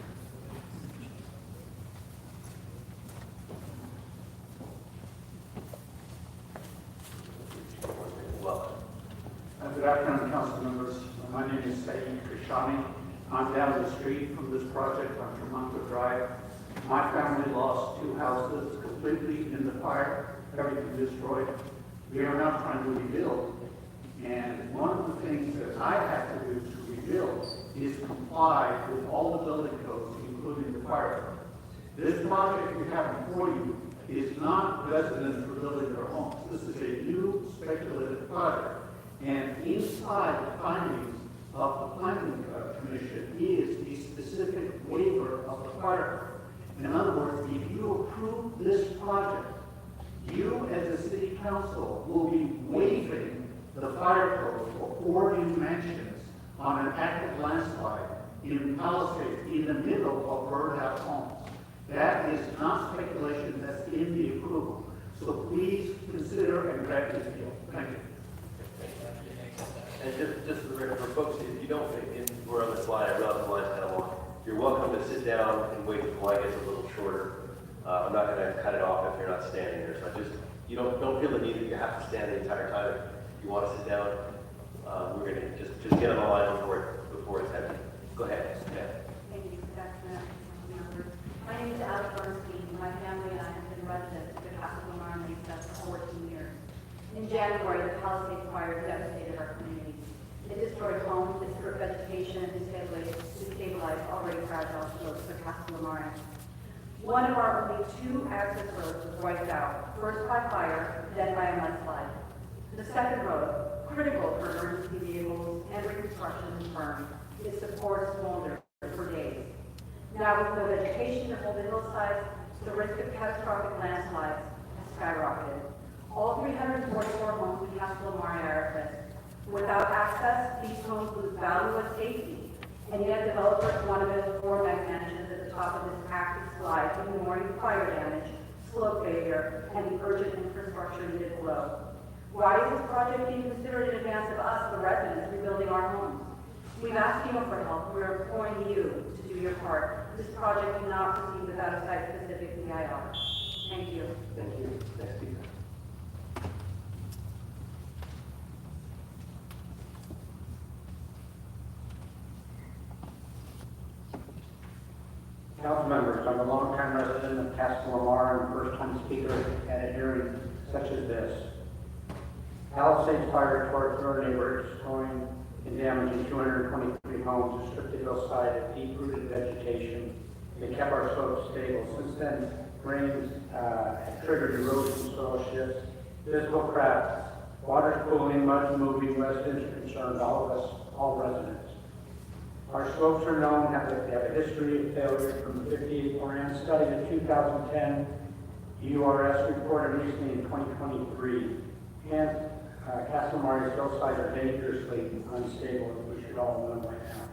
Welcome. Good afternoon, council members. My name is Saeed Kashani. I'm down the street from this project on Tremonto Drive. My family lost 2 houses completely in the fire, everything destroyed. We are now trying to rebuild. And one of the things that I have to do to rebuild is comply with all the building codes, including the fire code. This project we have before you is not residents rebuilding their homes. This is a new speculative project. And inside the findings of the planning commission is a specific waiver of the fire code. In other words, if you approve this project, you as a city council will be waiving the fire code for 4 new mansions on an active landslide in Palisades in the middle of burned-out homes. That is not speculation, that's in the approval. So please consider and grant this deal. Thank you. And just for the record, for folks, if you don't, we're on the slide, I realize the line's kind of long. You're welcome to sit down and wait until the line gets a little shorter. I'm not going to cut it off if you're not standing there. So you don't feel the need that you have to stand the entire time. If you want to sit down, we're going to just get on the line before it's empty. Go ahead. Yeah. Thank you, Good afternoon, members. My name is Alex Bernstein. My family and I have been residents of the Casa Lamar Mesa for 14 years. In January, the Palisades fire devastated our community. It destroyed homes, it stripped vegetation, and destabilized already fragile slopes for Casa Lamar. One of our only 2 access roads was wiped out, first by fire, then by a mudslide. The second road, critical for emergency vehicles and reconstruction is burned. Its supports smoldered for days. Now with no vegetation to hold the hillsides, the risk of catastrophic landslides has skyrocketed. All 344 homes in Casa Lamar are at risk. Without access, these homes lose value and safety, and yet developers want to build 4 mega mansions at the top of this active slide, ignoring fire damage, slope failure, and the urgent infrastructure needed below. Why is this project being considered in advance of us, the residents, rebuilding our homes? We've asked you for help. We're imploring you to do your part. This project cannot proceed without a site-specific EIR. Thank you. Thank you. Next speaker. Council members, I'm a longtime resident of Casa Lamar and first-time speaker at a hearing such as this. Palisades Fire tore through our neighbor, destroying and damaging 223 homes and stripped the hillside of deep-rooted vegetation. They kept our slopes stable. Since then, rains have triggered erosion, soil shifts, physical cracks, water's pooling, mud's moving, residents are concerned, all residents. Our slopes are known, they have a history of failure from the 58 Moran study, the 2010 URS report, and recently in 2023. And Casa Maria's hillsides are dangerously unstable, as we should all know right now.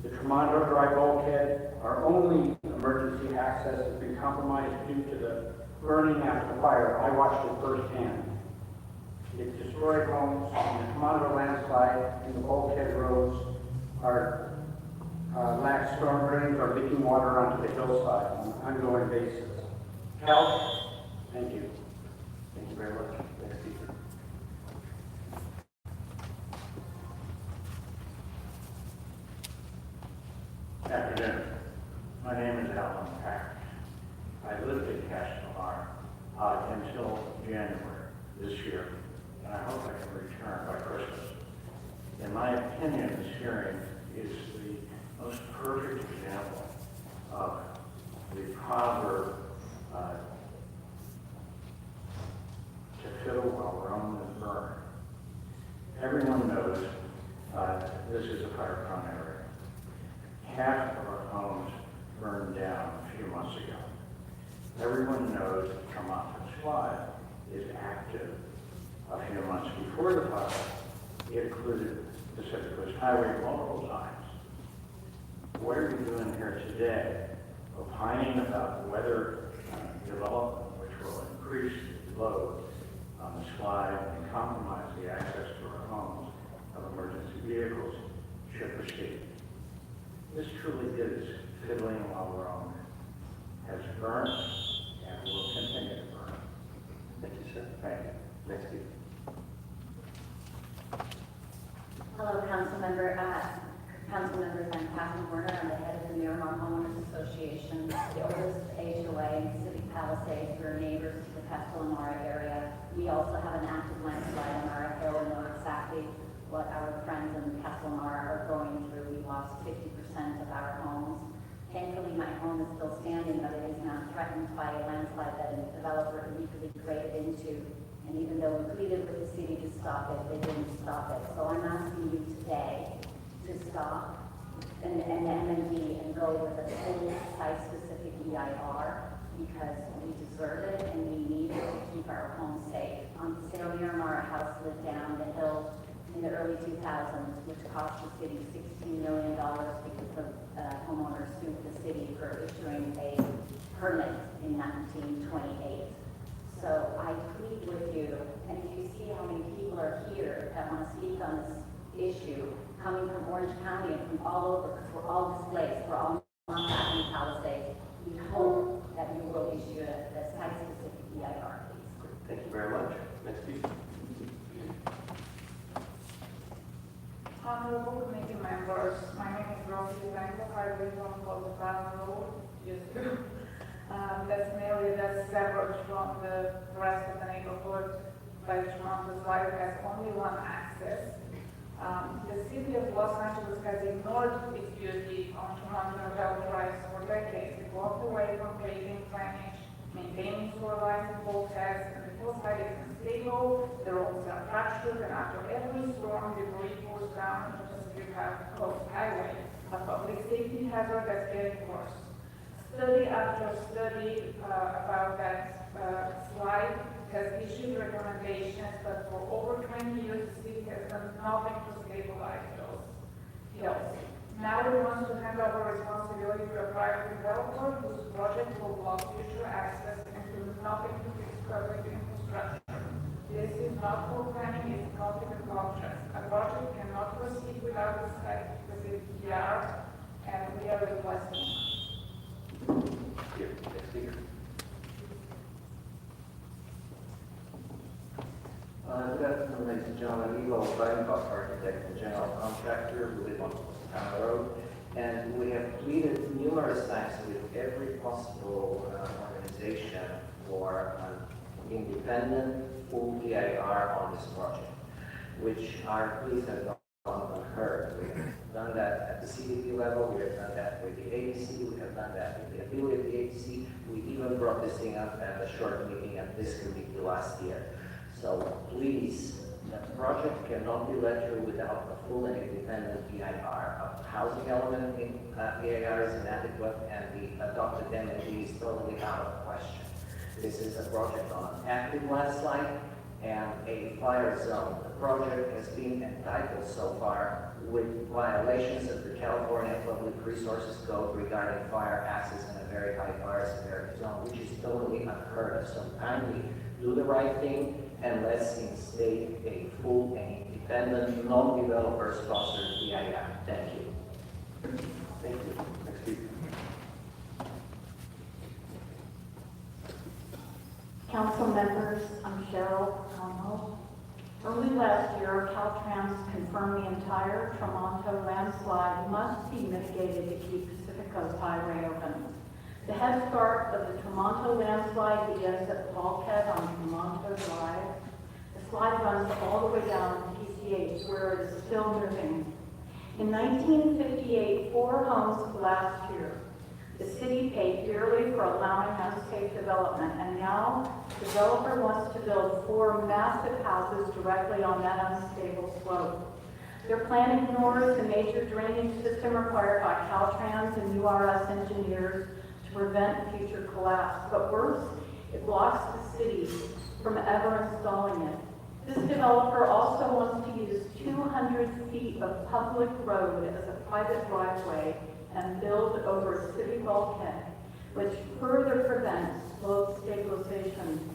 The Tremondo Drive bulkhead, our only emergency access, has been compromised due to the burning after the fire. I watched it firsthand. It destroyed homes, and the Tremondo landslide and the bulkhead roads are lack storm drains are leaking water onto the hillside on an ongoing basis. Help? Thank you. Thank you very much. Next speaker. Afternoon. My name is Alan Pack. I lived in Castellar until January this year, and I hope I can return by Christmas. In my opinion, this hearing is the most perfect example of the proverb, to fiddle while Rome is burned. Everyone knows this is a fire-prone area. Half of our homes burned down a few months ago. Everyone knows that Tremonton Slide is active a few months before the fire. It included Pacific Coast Highway multiple times. What are we doing here today? Opining about whether development, which will increase the load on the slide and compromise the access to our homes of emergency vehicles, should proceed. This truly is fiddling while Rome has burned and will continue to burn. Thank you, sir. Thank you. Next speaker. Hello, Councilmembers. I'm Catherine Werner. I'm the head of the Miramar Homeowners Association, the oldest HOA in Pacific Palisades. We're neighbors to the Castellamare area. We also have an active landslide on our hill and know exactly what our friends in Castellamare are going through. We lost 50% of our homes. Thankfully, my home is still standing, but it is now threatened by a landslide that a developer illegally graded into. And even though we pleaded with the city to stop it, they didn't stop it. So I'm asking you today to stop an MND and go with a full site-specific EIR, because we deserve it and we need it to keep our homes safe. On Paseo Miramar, a house lived down the hill in the early 2000s, which cost the city $16 million because the homeowner sued the city for issuing a permit in 1928. So I plead with you, and if you see how many people are here that want to speak on this issue, coming from Orange County and from all over, because we're all displaced, we're all not back in Palisades, we hope that you will issue a site-specific EIR, please. Thank you very much. Next speaker. Honorable committee members, my name is Rosie Blanco. I live on Colorado Road. That's nearly separate from the rest of the neighborhood, but Tremonton Slide has only one access. The city of Los Angeles has ignored its duty on Tremonton Drive for decades. It walked away from paving signage, maintaining sewer lines and bulkheads, and the hillside is unstable, the roads are fractured, and after every storm, debris pours down into the Pacific Coast Highway, a public safety hazard that's getting worse. Study after study about that slide has issued recommendations, but for over 20 years, the city has done nothing to stabilize those hills. Now it wants to hand over responsibility to a private developer whose project will block future access and do nothing to fix public infrastructure. This is not poor planning, it's conflict of interest. A project cannot proceed without a site-specific EIR, and we are requesting. Next speaker. Good afternoon, ladies and gentlemen. Evo Steinbach, architect and general contractor, who live on Town Road. And we have pleaded numerous times with every possible organization for an independent, full EIR EIR on this project, which our police have gone unheard. We have done that at the CDP level, we have done that with the ADC, we have done that with the ability of the ADC. We even brought this thing up at a short meeting at this committee last year. So please, the project cannot be led through without a full and independent EIR. A housing element in EIR is inadequate, and the adopted MND is totally out of question. This is a project on an active landslide and a fire zone. The project has been entitled so far with violations of the California Public Resources Code regarding fire access in a very high fire severity zone, which is totally unheard of. So kindly do the right thing and let's instate a full and independent, non-developer sponsored EIR. Thank you. Thank you. Next speaker. Council members, I'm Cheryl Conwell. Early last year, Caltrans confirmed the entire Tremonto landslide must be mitigated to keep Pacific Coast Highway open. The head start of the Tremonto landslide begins at the bulkhead on Tremonto Drive. The slide runs all the way down to PCH, where it is still moving. In 1958, 4 homes collapsed here. The city paid dearly for allowing unsafe development, and now the developer wants to build 4 massive houses directly on that unstable slope. Their plan ignores the major drainage system required by Caltrans and URS engineers to prevent future collapse. But worse, it blocks the city from ever installing it. This developer also wants to use 200 feet of public road as a private driveway and build over a city bulkhead, which further prevents slope stabilization.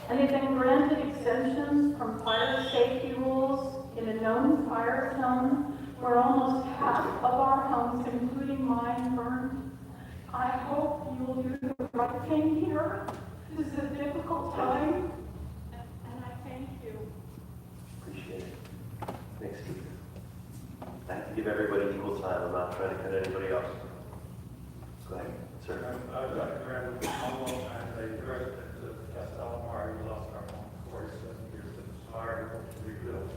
And they've been granted exemptions from fire safety rules in a known fire zone where almost half of our homes, including mine, burned. I hope you will do the right thing here. This is a difficult time, and I thank you. Appreciate it. Next speaker. I have to give everybody equal time. I'm not trying to cut anybody off. Go ahead, sir. I'm Dr. Randall Conwell. I'm a resident of Castellammare. We lost our home 47 years in the fire to rebuild.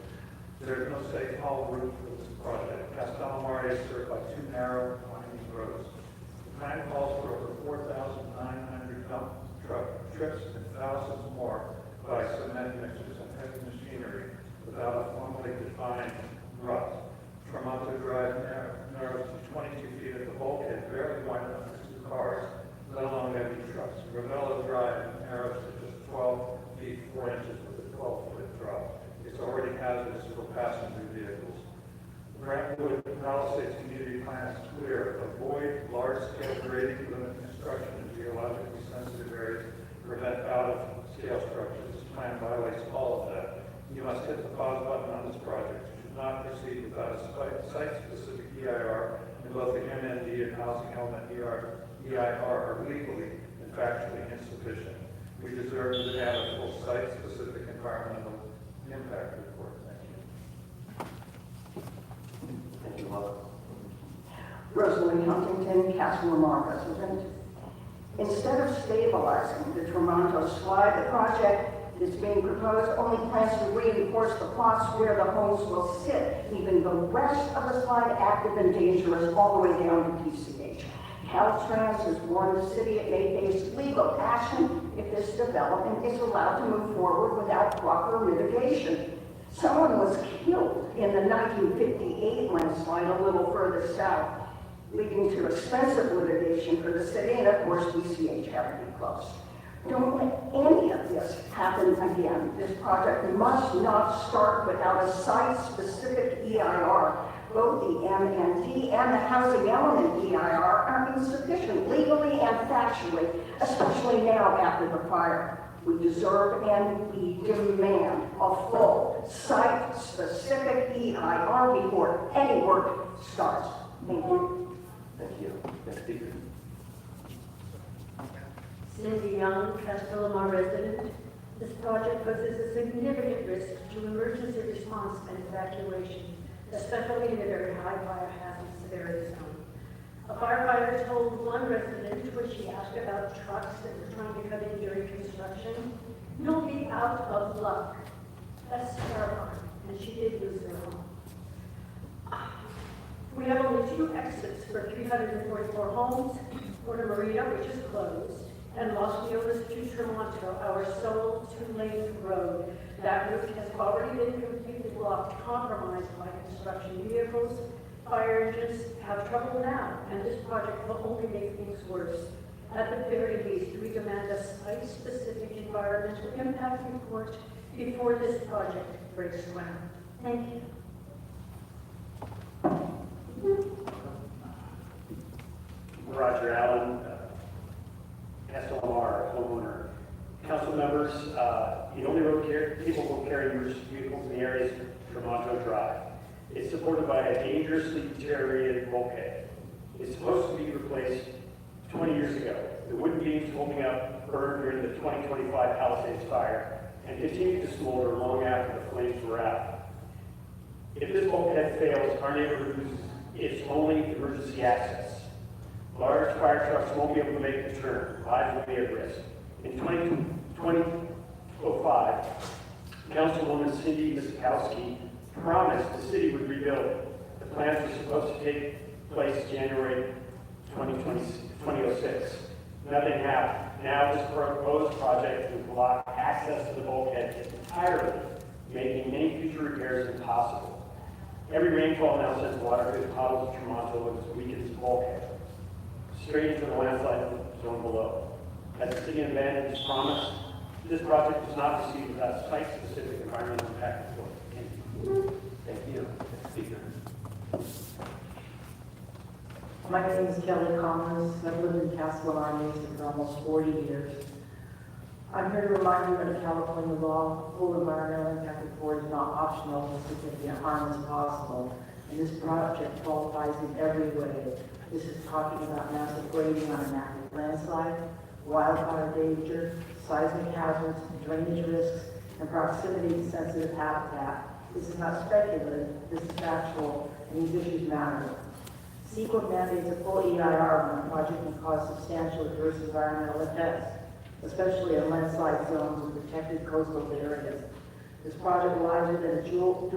There's no safe haul route for this project. Castellammare is served by 2 narrow, winding roads. The plan calls for over 4,900 dump truck trips and thousands more by cement mixers and heavy machinery without a formally defined route. Tremonto Drive narrows to 22 feet at the bulkhead, barely wide enough for 2 cars, let alone heavy trucks. Ravello Drive narrows to just 12 feet 4 inches with a 12-foot drop. It's already hazardous for passenger vehicles. Brentwood Palisades Community Plan is clear. Avoid large-scale grading, limit construction in geologically sensitive areas, prevent out-of-scale structures. This plan violates all of that. You must hit the pause button on this project. You should not proceed without a site-specific EIR, and both the MND and housing element EIR are legally and factually insufficient. We deserve to have a full site-specific environmental impact report. Thank you. Thank you, Bob. Rosalie Huntington, Castellammare resident. Instead of stabilizing the Tremonto slide, the project that's being proposed only plans to reinforce the plots where the homes will sit, leaving the rest of the slide active and dangerous all the way down to PCH. Caltrans has warned the city it may face legal action if this development is allowed to move forward without proper mitigation. Someone was killed in the 1958 landslide a little further south, leading to expensive litigation for the city, and of course PCH had to be closed. Don't let any of this happen again. This project must not start without a site-specific EIR. Both the MND and the housing element EIR are insufficient legally and factually, especially now after the fire. We deserve and we demand a full site-specific EIR before any work starts. Thank you. Thank you. Next speaker. Cindy Young, Castellammare resident. This project poses a significant risk to emergency response and evacuation, especially in a very high fire hazard severity zone. A firefighter told one resident when she asked about trucks that were trying to come in during construction, You'll be out of luck. That's terrifying. And she did lose her home. We have only 2 exits for 344 homes, Puerto Marina, which is closed, and Los Leones to Tremonto, our sole 2-lane road. That route has already been completely blocked, compromised by construction vehicles. Fire engines have trouble now, and this project will only make things worse. At the very least, we demand a site-specific environmental impact report before this project breaks ground. Thank you. Roger Allen, Castellamar homeowner. Council members, the only road capable of carrying emergency vehicles in the area is Tremonto Drive. It's supported by a dangerously deteriorated bulkhead. It's supposed to be replaced 20 years ago. The wooden beams holding up burned during the 2025 Palisades fire and continued to smolder long after the flames were out. If this bulkhead fails, our neighborhood loses its only emergency access. Large fire trucks won't be able to make the turn. Lives will be at risk. In 2005, Councilwoman Cindy Miskowski promised the city would rebuild it. The plans were supposed to take place January 2006. Nothing happened. Now this proposed project would block access to the bulkhead entirely, making many future repairs impossible. Every rainfall now sends water through the puddles of Tremonto and weakens the bulkhead, straight into the landslide zone below. As the city abandoned its promise, this project does not proceed without site-specific environmental impact report. Thank you. Next speaker. My name is Kelly Collins. I've lived in Castellamar Mesa for almost 40 years. I'm here to remind you that California law, full environmental impact report is not optional when significant harm is possible. And this project qualifies in every way. This is talking about massive grading on an active landslide, wildfire danger, seismic hazards, drainage risks, and proximity to sensitive habitat. This is not speculative, this is factual, and these issues matter. CEQA mandates a full EIR when a project can cause substantial adverse environmental effects, especially in landslide zones and protected coastal areas. This project lies within a dual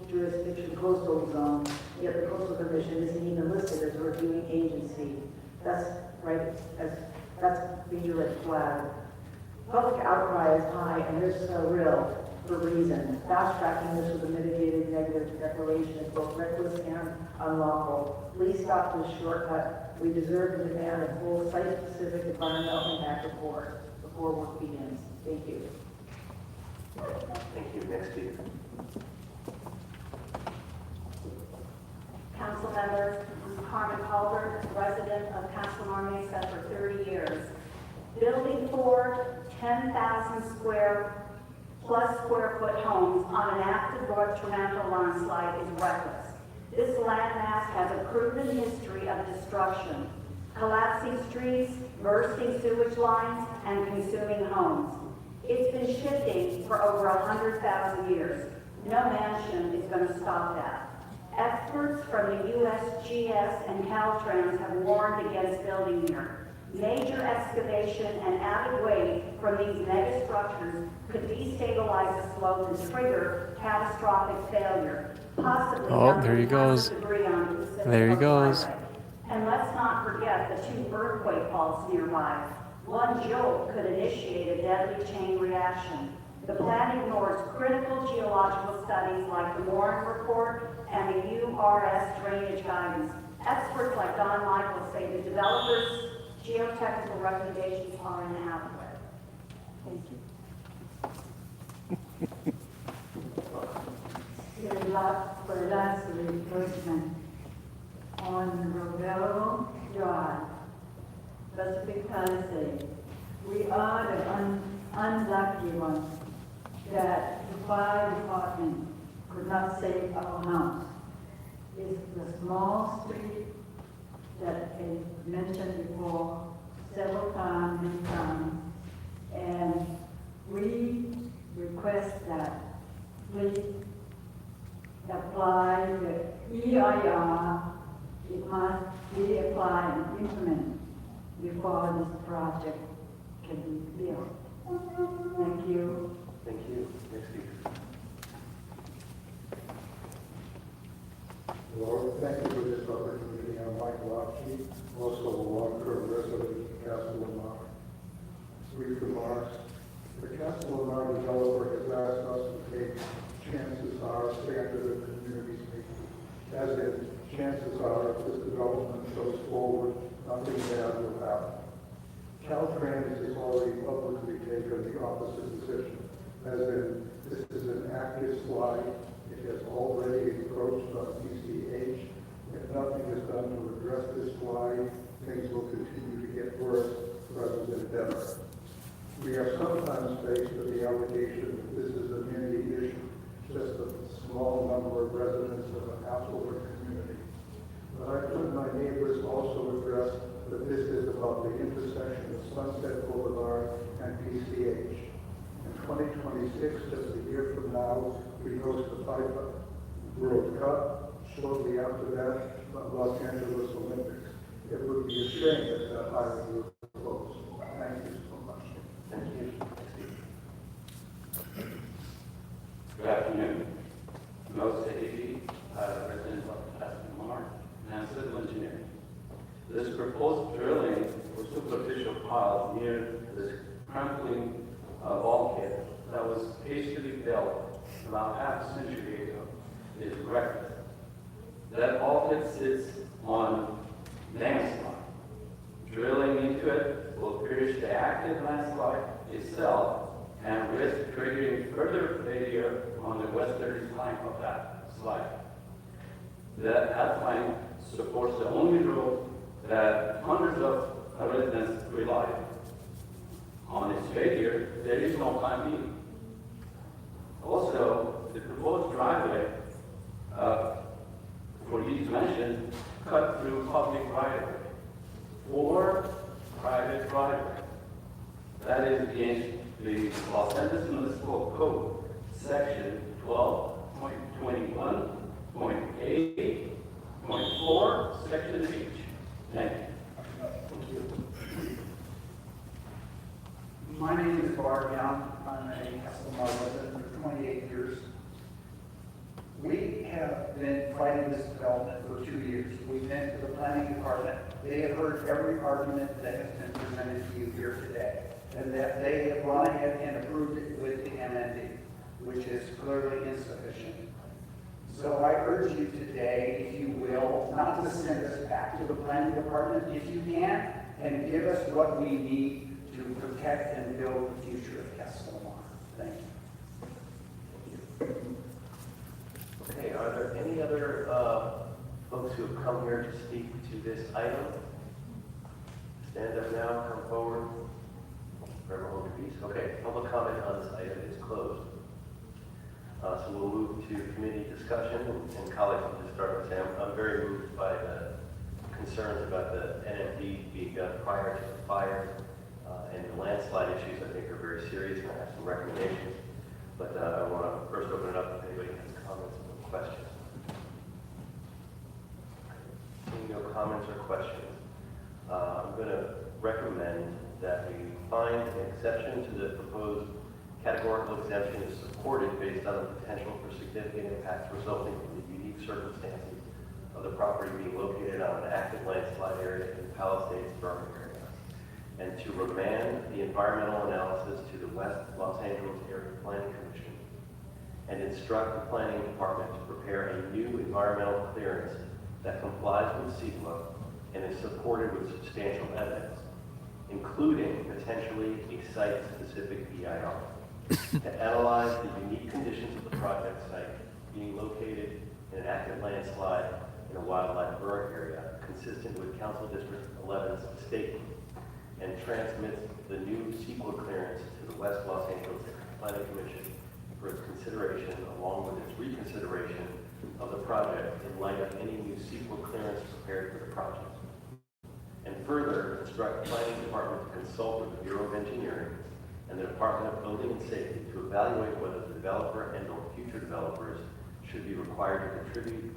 jurisdiction coastal zone, yet the Coastal Commission isn't even listed as a reviewing agency. That's right, that's a major red flag. Public outcry is high and risks are real for a reason. Fast tracking this with a mitigated negative declaration is both reckless and unlawful. Please stop this shortcut. We deserve to demand a full site-specific environmental impact report before work begins. Thank you. Thank you. Next speaker. Council members, I'm Carmen Calder, resident of Castellamar Mesa for 30 years. Building 4 10,000 plus square foot homes on an active North Tremonto landslide is reckless. This landmass has a proven history of destruction, collapsing streets, bursting sewage lines, and consuming homes. It's been shifting for over 100,000 years. No mansion is going to stop that. Experts from the USGS and Caltrans have warned against building here. Major excavation and added weight from these mega structures could destabilize the slope and trigger catastrophic failure, possibly There he goes. debris onto the Pacific There he Coast goes. Highway. And let's not forget the 2 earthquake faults nearby. One jolt could initiate a deadly chain reaction. The plan ignores critical geological studies like the Moran Report and the URS drainage guidance. Experts like Don Michael say the developers' geotechnical recommendations are inadequate. Thank you. For last reimbursement on Robelo Drive, Pacific Palisades. We are the unlucky ones that the fire department could not save our house. It's the small street that is mentioned before several times, many times, and we request that please apply the EIR. It must be applied and implemented before this project can be built. Thank you. Thank you. Next speaker. Lord, thank you for this opportunity. I'm Mike Lofty, also a long-term resident of Castle Lamar. Brief remarks. The Castle Lamar developer has asked us to take chances are standard of community safety. As in, chances are if this development goes forward, nothing bad will happen. Caltrans has already publicly taken the opposite position. As in, this is an active slide. It has already encroached on PCH. If nothing is done to address this slide, things will continue to get worse rather than better. We are sometimes faced with the allegation that this is a mini issue, just a small number of residents of a affluent community. But I've heard my neighbors also address that this is about the intersection of Sunset Boulevard and PCH. In 2026, just a year from now, we host the FIFA World Cup. Shortly after that, Los Angeles Olympics. It would be a shame if that highway were closed. Thank you so much. Thank you. Good afternoon. Mo Sadiqi, resident of Castle Lamar, and civil engineer. This proposed drilling for superficial piles near this crumbling bulkhead that was hastily built about half a century ago is reckless. That bulkhead sits on landslide. Drilling into it will pierce the active landslide itself and risk triggering further failure on the westerly flank of that slide. That flank supports the only road that hundreds of residents rely on. Its failure, there is no plan B. Also, the proposed driveway for these mentioned cut through public right-of-way or private driveway. That is against the Los Angeles Municipal Code, section 12.21.8.4, section H. Thank you. My name is Bart Young. I'm a Castle Lamar resident for 28 years. We have been fighting this development for 2 years. We've been to the planning department. They have heard every argument that has been presented to you here today, and that they have gone ahead and approved it with the MND, which is clearly insufficient. So I urge you today, if you will, not to send us back to the planning department if you can, and give us what we need to protect and build the future of Castle Lamar. Thank you. Okay, are there any other folks who have come here to speak to this item? Stand up now, come forward. Forever hold your peace. Okay, public comment on this item is closed. So we'll move to committee discussion, and colleagues will just start with Sam. I'm very moved by the concerns about the NMD being done prior to the fire, and the landslide issues I think are very serious, and I have some recommendations. But I want to first open it up if anybody has comments or questions. Seeing no comments or questions, I'm going to recommend that we find an exception to the proposed categorical exemption is supported based on the potential for significant impacts resulting from the unique circumstances of the property being located on an active landslide area in the Palisades Berman area, and to remand the environmental analysis to the West Los Angeles Area Planning Commission, and instruct the planning department to prepare a new environmental clearance that complies with CEQA and is supported with substantial evidence, including potentially a site-specific EIR, to analyze the unique conditions of the project site being located in an active landslide in a wildlife burn area consistent with Council District 11's statement, and transmits the new CEQA clearance to the West Los Angeles Planning Commission for its consideration, along with its reconsideration of the project in light of any new CEQA clearance prepared for the project. And further, instruct the Planning Department to consult with the Bureau of Engineering and the Department of Building and Safety to evaluate whether the developer and/or future developers should be required to contribute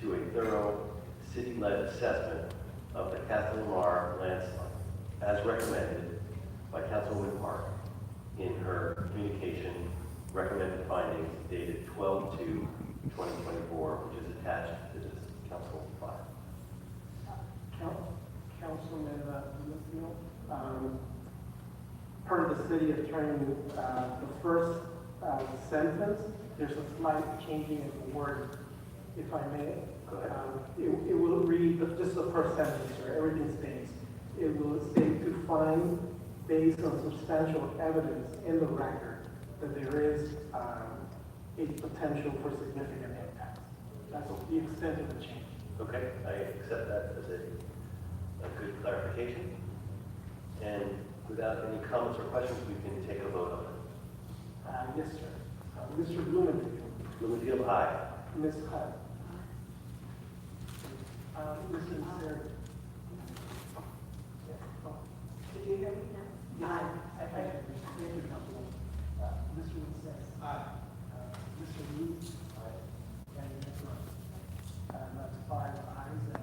to a thorough city-led assessment of the Castle Lamar landslide, as recommended by Councilwoman Park, in her communication recommended findings dated 12/2/2024, which is attached to this council file. Councilman Lucille, per the city attorney, the first sentence, there's a slight changing of the word, if I may. Go ahead. It will read, just the first sentence, where everything stays. It will state to find, based on substantial evidence in the record, that there is a potential for significant impact. That's the extent of the change. Okay, I accept that as a good clarification. And without any comments or questions, we can take a vote on it. Yes, sir. Mr. Blumenfield. Blumenfield, aye. Ms. Hutt. Mr. Sarah. Did you hear me? Aye. Thank you, Councilman. Mr. Lucas. Aye. Mr. Lee. Aye. And Ms. Hutt. That's 5 ayes and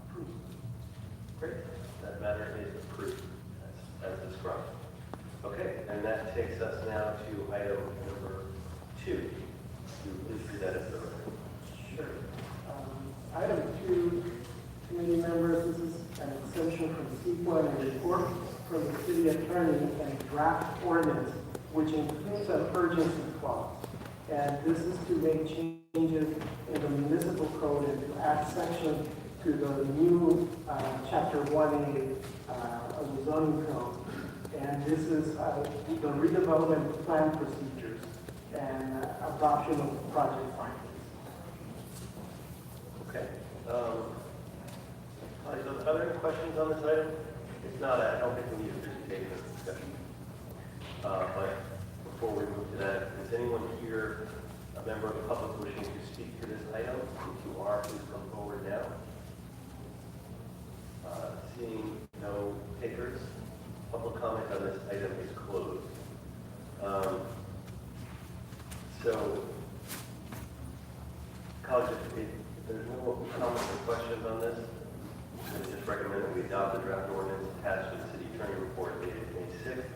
approved. Great. That matter is approved as described. Okay, and that takes us now to item number 2. Please read that as the record. Sure. Item 2, committee members, this is an exemption from CEQA and a report from the city attorney and draft ordinance, which includes an urgency clause. And this is to make changes in the municipal code and to add section to the new chapter 1A of the zoning code. And this is the redevelopment plan procedures and adoption of project findings. Okay. Are there any questions on this item? If not, I don't think we need a presentation or discussion. But before we move to that, is anyone here, a member of the public wishing to speak to this item? If you are, please come forward now. Seeing no takers, public comment on this item is closed. So, colleagues, if there's no comments or questions on this, I just recommend that we adopt the draft ordinance attached to the city attorney report dated May 6th,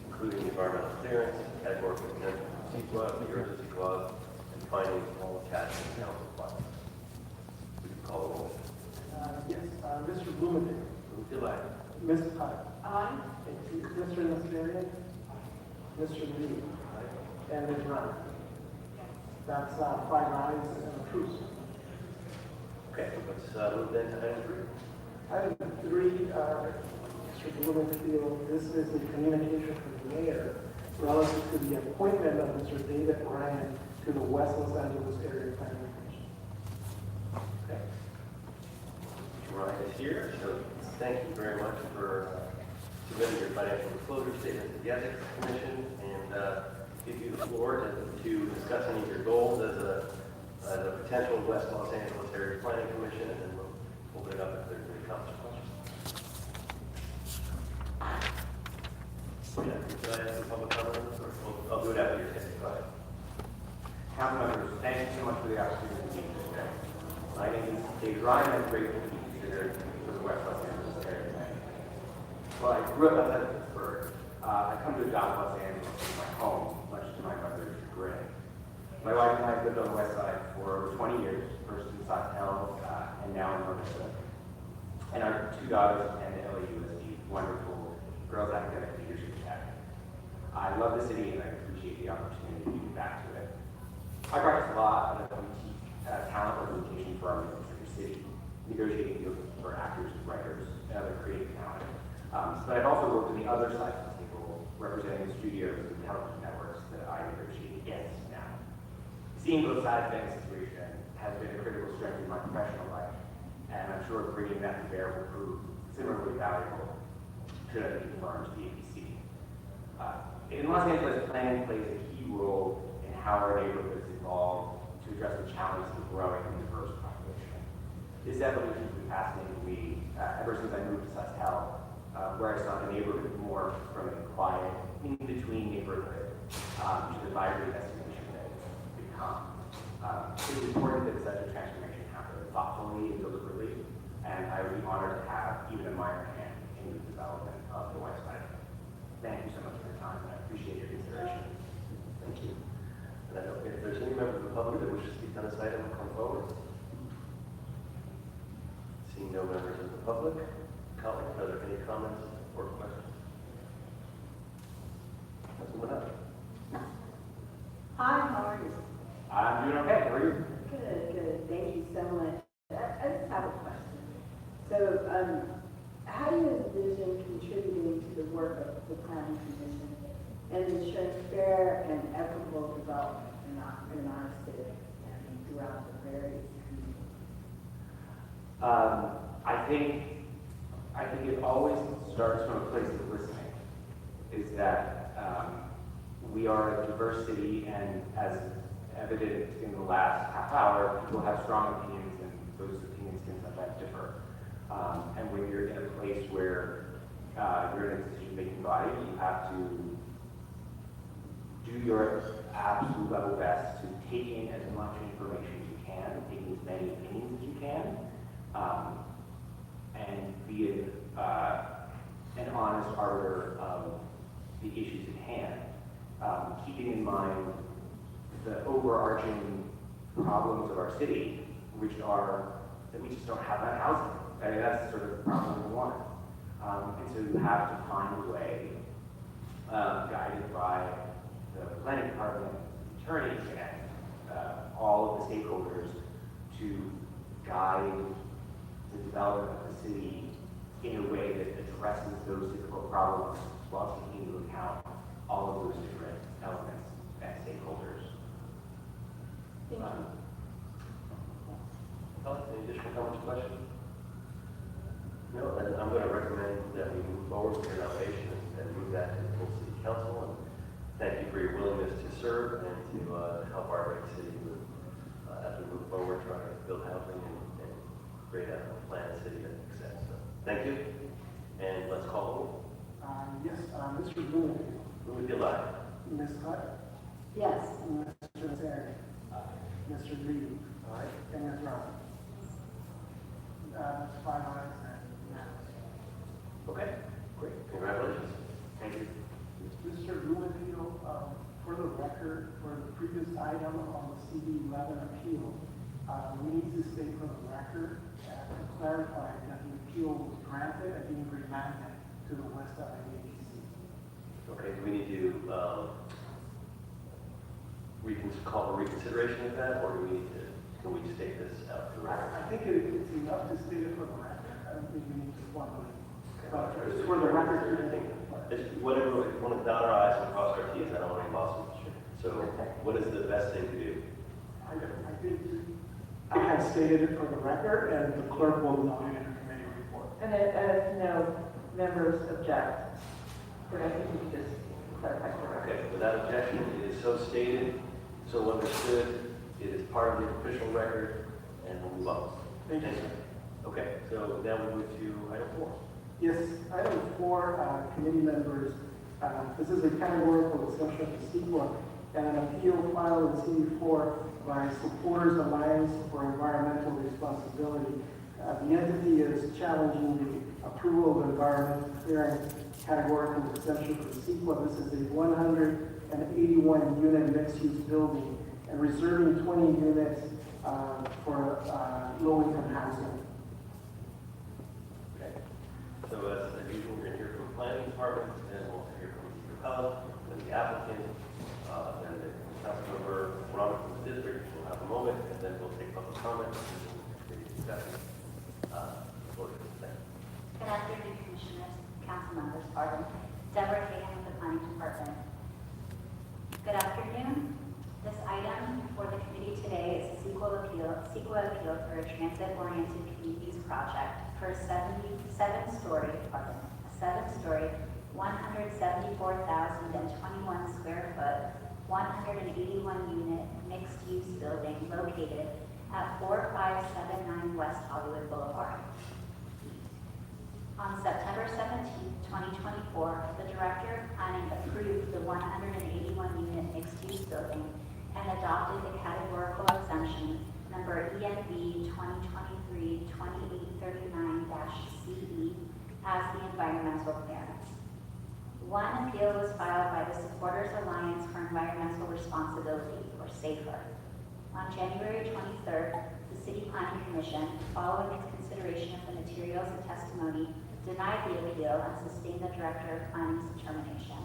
including the environmental clearance, categorical consent, CEQA, the urgency clause, and findings all attached to the council file. We can call the roll. Yes, Mr. Blumenthal. Blumenthal, aye. Ms. Hutt. Aye. Mr. Nasarian. Mr. Lee. And Ms. Ryan. That's 5 ayes and approved. Okay, let's move then to item 3. Item 3, Mr. Blumenfield, this is a communication from the mayor relative to the appointment of Mr. David Ryan to the West Los Angeles Area Planning Commission. Okay. Mr. Ryan is here, so thank you very much for submitting your financial disclosure statement to the Ethics Commission, and give you the floor to discuss any of your goals as a potential West Los Angeles Area Planning Commission, and then we'll open it up if there's any comments or questions. Yeah, can I ask some public comment on this, or I'll do it after your statement. Go ahead. Council members, thank you so much for the opportunity to be here today. My name is David Ryan. I'm grateful to be considered for the West Los Angeles Area Planning. Well, I grew up outside of Pittsburgh. I come to adopt Los Angeles as my home, much to my mother's chagrin. My wife and I have lived on the West Side for over 20 years, first in South Hill and now in Hermosa. And our 2 daughters attend LAU as the wonderful Girls Academic Leadership Academy. I love the city and I appreciate the opportunity to give back to it. I practice law at a boutique talent representation firm in the city, negotiating deals for actors, writers, and other creative talent. But I've also worked on the other side of the table, representing the studios and television networks that I negotiate against now. Seeing both sides of that situation has been a critical strength in my professional life, and I'm sure bringing that to bear will prove similarly valuable should I be confirmed to the ABC. In Los Angeles, planning plays a key role in how our neighborhoods evolve to address the challenges of growing and diverse population. This evolution has been fascinating to me ever since I moved to Sustell, where I saw the neighborhood morph from a quiet, in-between neighborhood to the vibrant destination that it's become. It is important that such a transformation happen thoughtfully and deliberately, and I would be honored to have even a minor hand in the development of the West Side. Thank you so much for your time, and I appreciate your consideration. public that wishes to speak on this item come forward? Seeing no members of the public, colleagues, are there any comments or questions? Councilman Up. Hi, how are you? I'm doing okay, how are you? Good, good. Thank you so much. I just have a question. So, how do you envision contributing to the work of the Planning Commission and ensuring fair and equitable development in our city and throughout the various communities? I think it always starts from a place of listening, is that we are a diverse city, and as evident in the last half hour, people have strong opinions, and those opinions can sometimes differ. And when you're in a place where you're in a decision-making body, you have to do your absolute level best to take in as much information as you can, take in as many opinions as you can, and be an honest arbiter of the issues at hand, keeping in mind the overarching problems of our city, which are that we just don't have that housing. I mean, that's sort of problem number one. And so you have to find a way, guided by the planning department, attorneys, and all of the stakeholders, to guide the development of the city in a way that addresses those difficult problems while taking into account all of those different elements and stakeholders. Thank you. Any additional comments or questions? No, then I'm going to recommend that we move forward with your nomination and move that to the full city council. And thank you for your willingness to serve and to help our great city move, as we move forward, trying to build housing and create a planned city that makes sense. So, thank you. And let's call the roll. Yes, Mr. Bloomfield. Who would be alive? Ms. Hutt. Yes. Mr. Terry. Mr. Reed. And Ms. Brown. That's 5 ayes and unanimous. Okay, great. Congratulations. Thank you. Mr. Bloomfield, for the record, for the previous item on the CD11 appeal, we need to state for the record to clarify that the appeal was granted and being remanded to the West LA AGC. Okay, do we need to call a reconsideration of that, or do we need to, can we state this out to the record? I think it's enough to state it for the record. I don't think we need to formally. But it's for the record. It's whatever, we want to dot our i's and cross our t's. I don't want any lawsuits. So what is the best thing to do? I think I have stated it for the record, and the clerk will note it in the committee report. And if no members object, then I think we can just clarify for the record. Okay, without objection, it is so stated, so understood. It is part of the official record, and we'll move on. Thank you. Okay, so now we move to item 4. Yes, item 4, committee members, this is a categorical exception to CEQA and an appeal filed in CD4 by Supporters Alliance for Environmental Responsibility. The entity is challenging the approval of environmental clearing categorical exception for CEQA. This is a 181 unit mixed-use building and reserving 20 units for low-income housing. Okay. So as usual, we're going to hear from the planning department, and we'll hear from Mr. Collins, then the applicant, then the council member Robert from the district. We'll have a moment, and then we'll take public comment and we'll discussion. Good afternoon, Commissioners, Council members, pardon. Deborah Kagan with the Planning Department. Good afternoon. This item for the committee today is a CEQA appeal for a transit-oriented communities project for a 7-story, 174,021 square foot, 181 unit mixed-use building located at 4579 West Hollywood Boulevard. On September 17, 2024, the Director of Planning approved the 181-unit mixed-use building and adopted the categorical exemption number ENB 2023-2839-CE as the environmental clearance. One appeal was filed by the Supporters Alliance for Environmental Responsibility, or SAFER. On January 23rd, the City Planning Commission, following its consideration of the materials and testimony, denied the appeal and sustained the Director of Planning's determination.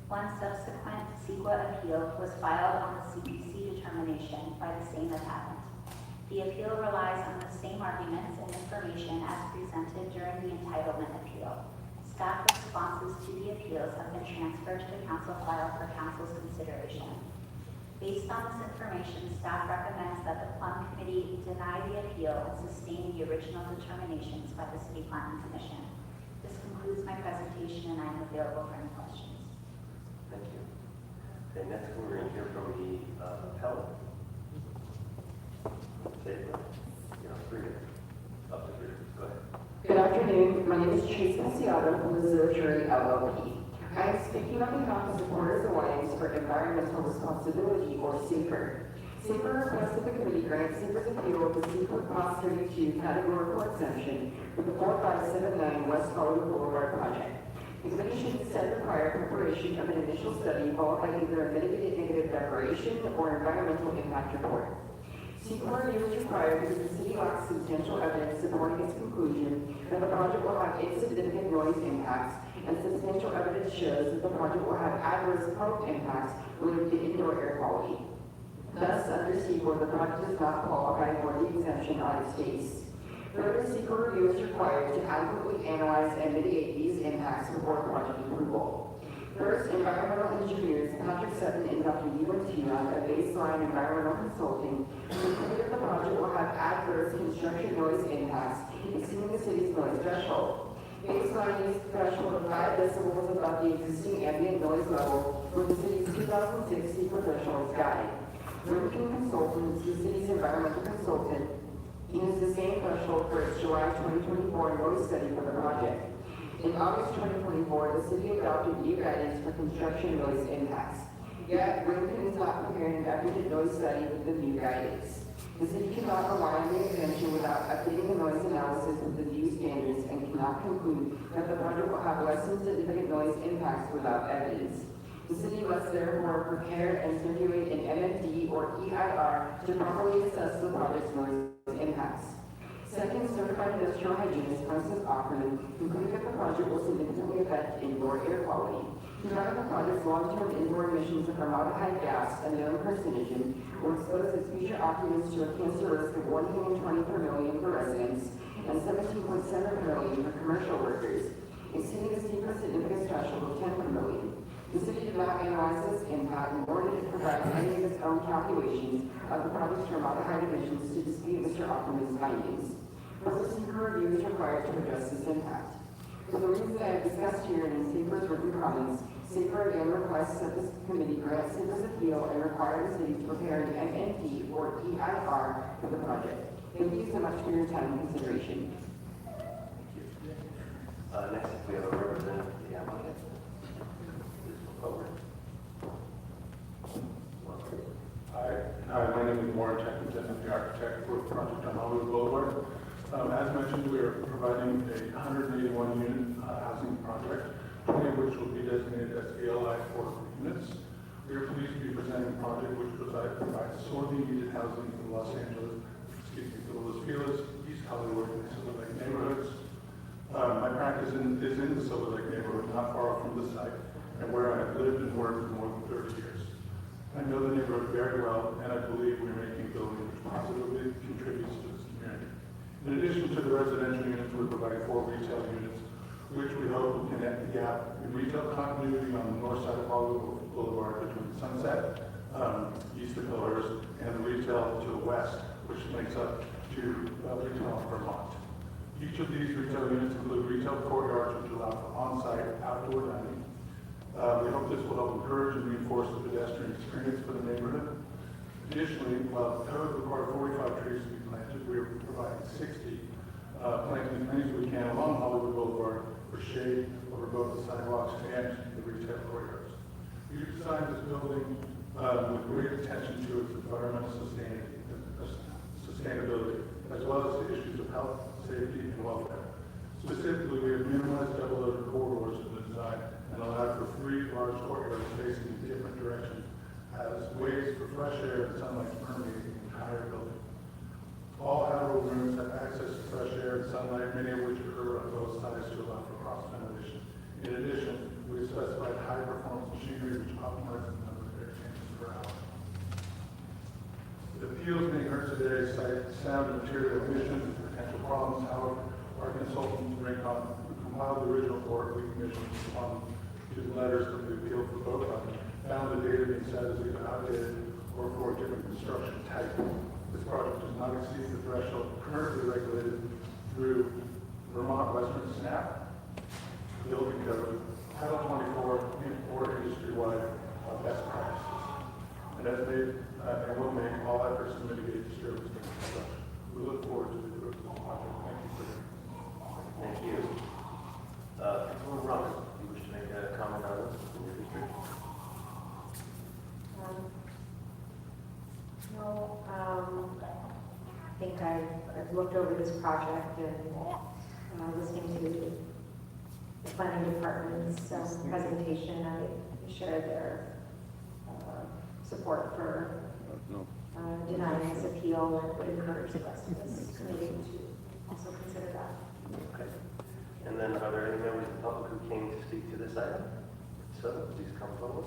One subsequent CEQA appeal was filed on the CPC determination by the same appellant. The appeal relies on the same arguments and information as presented during the entitlement appeal. Staff responses to the appeals have been transferred to the council file for council's consideration. Based on this information, staff recommends that the Plum Committee deny the appeal and sustain the original determinations by the City Planning Commission. This concludes my presentation, and I am available for any questions. Thank you. And next, we're going to hear from the appellant. Up to 3 minutes. Go ahead. Good afternoon. My name is Tracy Ciato from the Zurich LLP. I am speaking on behalf of Supporters Alliance for Environmental Responsibility, or SAFER. SAFER requested the committee grant SAFER's appeal of the SAFER Class 32 categorical exemption for the 4579 West Hollywood Boulevard project. The committee should instead require preparation of an initial study followed by either a mitigated negative declaration or environmental impact report. CEQA review is required because the city lacks substantial evidence supporting its conclusion that the project will have insignificant noise impacts, and substantial evidence shows that the project will have adverse health impacts related to indoor air quality. Thus, under CEQA, the project does not qualify for the exemption on its face. Further, CEQA review is required to adequately analyze and mitigate these impacts before project approval. First, environmental engineers Patrick Sutton and Dr. Ewan Tina of Baseline Environmental Consulting concluded that the project will have adverse construction noise impacts exceeding the city's noise threshold. Baseline used a threshold of 5 decibels above the existing ambient noise level for the city's 2006 CEQA thresholds guide. Rimkin Consultants, the city's environmental consultant, used the same threshold for its July 2024 noise study for the project. In August 2024, the city adopted new guidance for construction noise impacts. Yet, Rimkin is not preparing an updated noise study with the new guidance. The city cannot rely on the exemption without updating the noise analysis with the new standards and cannot conclude that the project will have less than significant noise impacts without evidence. The city must therefore prepare and circulate an MMD or EIR to properly assess the project's noise impacts. Second, certified industrial hygienist Francis Ackerman concluded that the project will significantly affect indoor air quality. He found that the project's long-term indoor emissions of formaldehyde gas, a known carcinogen, will expose its future occupants to a cancer risk of 1 million 20 per million for residents and 17.7 per million for commercial workers, exceeding the secret significance threshold of 10 per million. The city did not analyze this impact, nor did it provide any of its own calculations of the project's formaldehyde emissions to dispute Mr. Ackerman's findings. Further CEQA review is required to address this impact. For the reasons I have discussed here and in SAFER's written comments, SAFER again requests that this committee grant SAFER's appeal and require the city to prepare an MNP or EIR for the project. Thank you so much for your time and consideration. Next, we have a representative of the applicant. Hi, my name is Warren Checkington. I'm the architect for the project on Hollywood Boulevard. As mentioned, we are providing a 181-unit housing project, 20 of which will be designated as ALI affordable units. We are pleased to be presenting a project which provides sorely needed housing for the Los Feliz, East Hollywood, and Silver Lake neighborhoods. My practice is in the Silver Lake neighborhood, not far off from the site, and where I have lived and worked for more than 30 years. I know the neighborhood very well, and I believe we're making a building which positively contributes to this community. In addition to the residential units, we're providing 4 retail units, which we hope will connect the gap in retail continuity on the north side of Hollywood Boulevard between Sunset, east of Pillars, and the retail to the west, which links up to retail in Vermont. Each of these retail units include retail courtyards, which allow for on-site outdoor dining. We hope this will help encourage and reinforce the pedestrian experience for the neighborhood. Additionally, while the code requires 45 trees to be planted, we are providing 60, planting as many as we can along Hollywood Boulevard for shade over both the sidewalks and the retail courtyards. We've designed this building with great attention to its environmental sustainability, as well as the issues of health, safety, and welfare. Specifically, we have minimized double-loaded corridors in the design and allowed for 3 large courtyards facing in different directions has ways for fresh air and sunlight to permeate the entire building. All habitable rooms have access to fresh air and sunlight, many of which occur on both sides to allow for cross ventilation. In addition, we have specified high-performance machinery which optimizes the number of air changes per hour. The appeals being heard today cite sound and material emissions and potential problems. However, our consultant, Raycon, who compiled the original Board of Commissioners response to the letters of the appeal for both of them, found the data being said is either outdated or for a different construction type. This project does not exceed the threshold currently regulated through Vermont Western SNAP, Building Code, Title 24, or industry-wide best practices. And as made, and will make all efforts to mitigate disturbance during construction. We look forward to the approval of the project. Thank you for your. Thank you. Councilman Roberts, do you wish to make a comment on this in your district? No, I think I've looked over this project and listening to the planning department's presentation, I share their support for denying this appeal and would encourage the rest of this committee to also consider that. Okay. And then are there any members of the public who came to speak to this item? So, please come forward.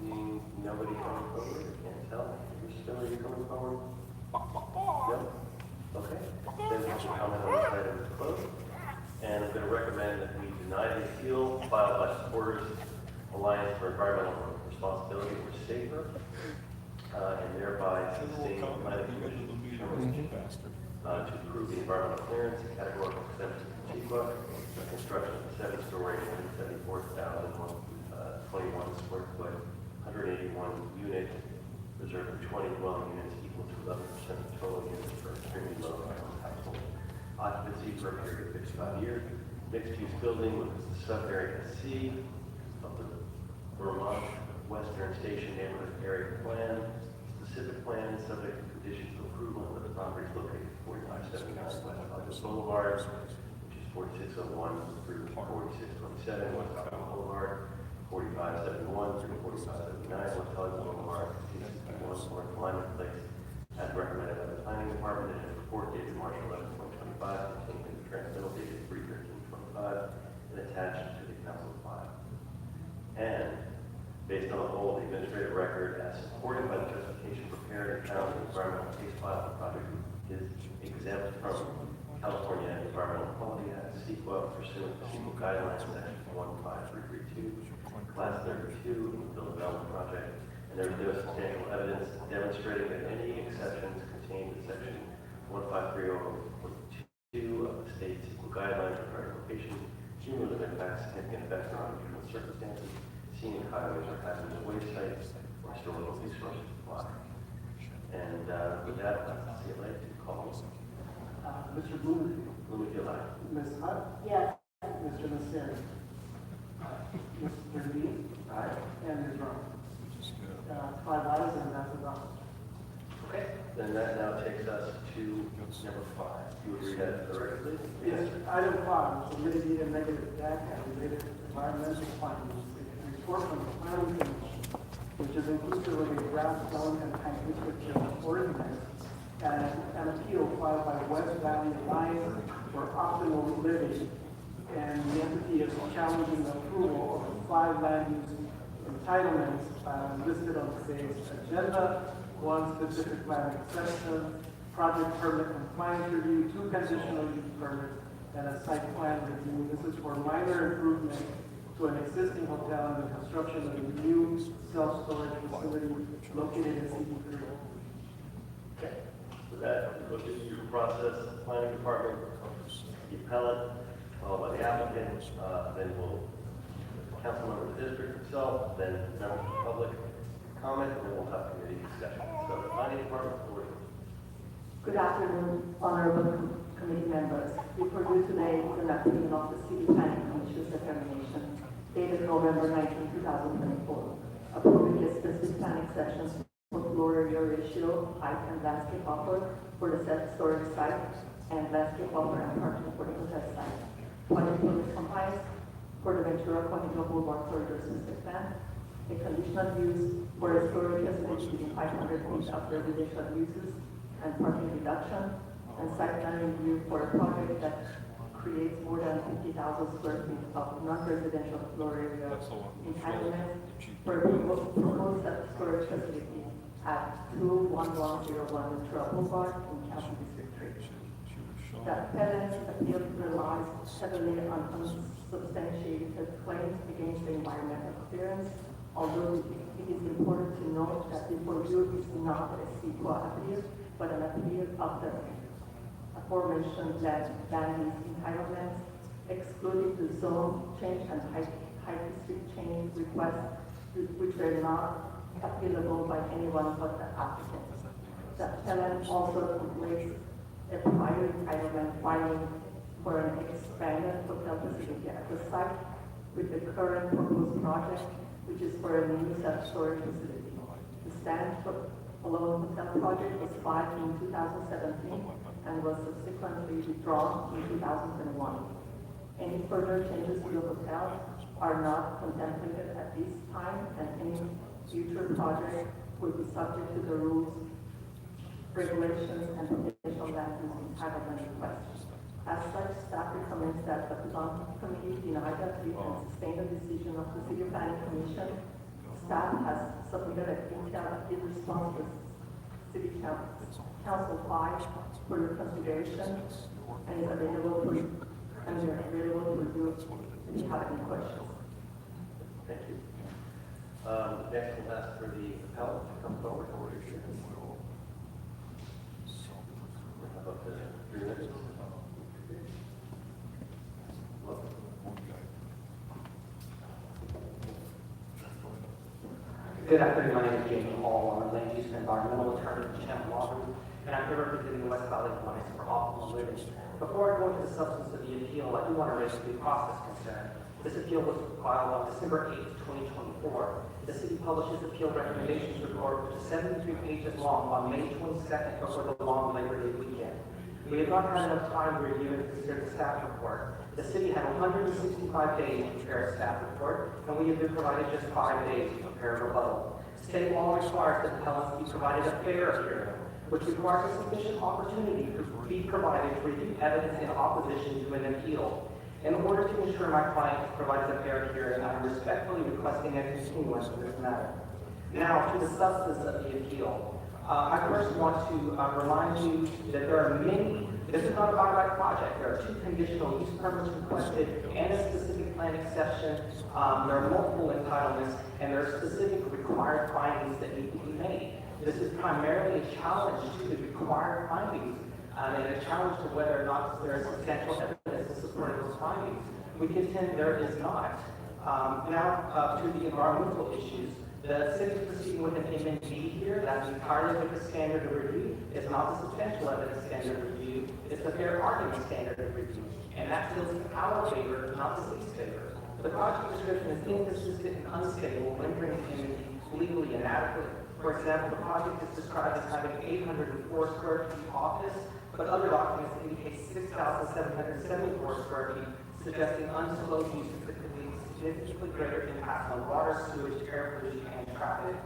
Seeing nobody coming forward, I can't tell. Mr. Still, are you coming forward? No? Okay. Then public comment on this item is closed. And I'm going to recommend that we deny the appeal filed by supporters Alliance for Environmental Responsibility, or SAFER, and thereby sustain the planning commission to approve the environmental clearance and categorical exemption to Chiqua, construction of a 7-story, 174,021 square foot, 181 unit, reserving 20 dwelling units equal to 11% of total units for extremely low income household. Occupancy for a period of 55 years. Mixed-use building with the sub-area C of the Vermont Western Station Neighborhood Area Plan. Specific plan subject to conditions of approval of the property located 4579 West August Boulevard, which is 4601 through 4627 West August Boulevard, 4571 through 4579 West August Boulevard, 61 North Lyman Place, as recommended by the Planning Department in a report dated March 11, 2025, containing the transmittal dated 3/13/25, and attached to the council file. And based on the whole of the administrative record as supported by the justification prepared and found in the environmental case file, the project is exempt from California Environmental Quality Act, CEQA, pursuant to CEQA guidelines, section 15332, class 32 in the build development project, and there is no substantial evidence demonstrating that any exceptions contained in section 15302 of the state CEQA guidelines regarding location, cumulative impacts, significant effects on unusual circumstances, scenic highways or hazardous waste sites, or historical resource supply. And with that, let's see, I'd like to call Mr. Blumenfield. Blumenfield, aye. Ms. Hutt. Yes. Mr. Nasseri. Mr. Lee. Aye. And Ms. Rowe. 5 ayes and that's adopted. Okay. Then that now takes us to number 5. You would read that directly? Yes, item 5, so mitigated negative impact and related environmental findings. Report from the planning commission, which is inclusive of a draft zone and tank district ordinance and an appeal filed by West Valley Alliance for Optimal Living. And the entity is challenging the approval of 5 land use entitlements listed on today's agenda. 1 specific land exception, project permit compliance review, 2 conditional use permits, and a site plan review. This is for minor improvement to an existing hotel and the construction of a new self-storage facility located in CD3. Okay. With that, we'll go through the process, planning department, the appellant, followed by the applicant, then we'll council member of the district himself, then members of the public comment, and then we'll have committee discussion. So the planning department, forward. Good afternoon, honorable committee members. Before you today is an opinion of the City Planning Commission's determination dated November 19, 2024, approving the specific planning sections for floor area ratio, height, and landscape buffer for the self-storage site, and landscape buffer and parking for the hotel site. What is compliance for the Ventura Quantico Boulevard Corridor System Plan. A conditional use for a storage facility within 500 feet of residential uses and parking reduction, and site plan review for a project that creates more than 50,000 square feet of non-residential floor area entitlements for a proposed storage facility at 21101 Ventura Boulevard in County District 3. The appellant's appeal relies heavily on unsubstantiated claims against the environmental clearance, although it is important to note that before you is not a CEQA appeal, but an appeal of the aforementioned land use entitlements, excluding the zone change and height district change requests, which were not appealable by anyone but the applicant. The appellant also makes a prior entitlement filing for an expanded hotel facility at the site with the current proposed project, which is for a new self-storage facility. The stand-alone hotel project was filed in 2017 and was subsequently withdrawn in 2021. Any further changes to the hotel are not contemplated at this time, and any future project will be subject to the rules, regulations, and potential land use entitlement requests. As such, staff recommends that the Plan Committee deny the appeal and sustain the decision of the City Planning Commission. Staff has submitted a detailed appeal response to City Council 5 for your consideration and is available for you, and they're available to review if you have any questions. Thank you. Next, we'll ask for the appellant to come forward. How about the 3 minutes? Good afternoon, my name is Jamie Hall. I'm a land use and environmental attorney in Chandler Law Group, and I'm here representing the West Valley Alliance for Optimal Living. Before I go into the substance of the appeal, I do want to raise a due process concern. This appeal was filed on December 8, 2024. The city publishes appeal recommendations report, which is 73 pages long, on May 22nd before the long Labor Day weekend. We have not had enough time to review and consider the staff report. The city had 165 days to prepare a staff report, and we have been provided just 5 days to prepare a rebuttal. State law requires that appellants be provided a fair hearing, which requires a sufficient opportunity to be provided to review evidence in opposition to an appeal. In order to ensure my client is provided a fair hearing, I am respectfully requesting a continuance of this matter. Now, to the substance of the appeal. I first want to remind you that there are many, this is not a by right project, there are 2 conditional use permits requested and a specific plan exception. There are multiple entitlements and there are specific required findings that need to be made. This is primarily a challenge to the required findings and a challenge to whether or not there is substantial evidence to support those findings. We contend there is not. Now, to the environmental issues. The city is proceeding with an MND here. That's entirely with the standard of review. It's not the substantial evidence standard of review. It's the fair argument standard of review. And that tilts in our favor, not the city's favor. The project description is inconsistent and unstable, rendering the MND legally inadequate. For example, the project is described as having 804 square feet office, but other documents indicate 6,774 square feet, suggesting undisclosed uses that could lead to significantly greater impacts on water, sewage, air pollution, and traffic.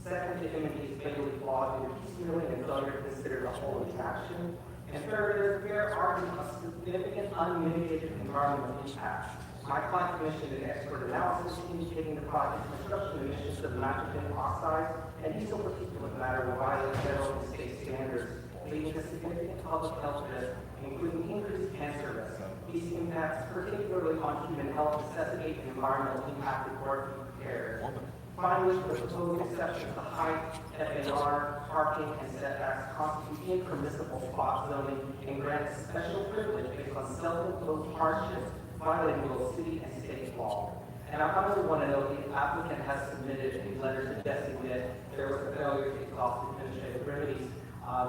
Second, the MND is fatally flawed due to piecemealing and failure to consider the whole attraction. And third, there is a fair argument of significant unmitigated environmental impact. My client commissioned an expert analysis indicating the project's construction emissions of nitrogen oxides and diesel particulate matter will violate federal and state standards, leading to significant public health risks, including increased cancer risk. These impacts, particularly on human health, necessitate an environmental impact report to be prepared. Finally, the proposed exceptions to height, FAR, parking, and setbacks constitute impermissible spot zoning and grant special privilege based on self-imposed hardships, violating both city and state law. And I finally want to note the applicant has submitted a letter suggesting that there was a failure to exhaust administrative remedies.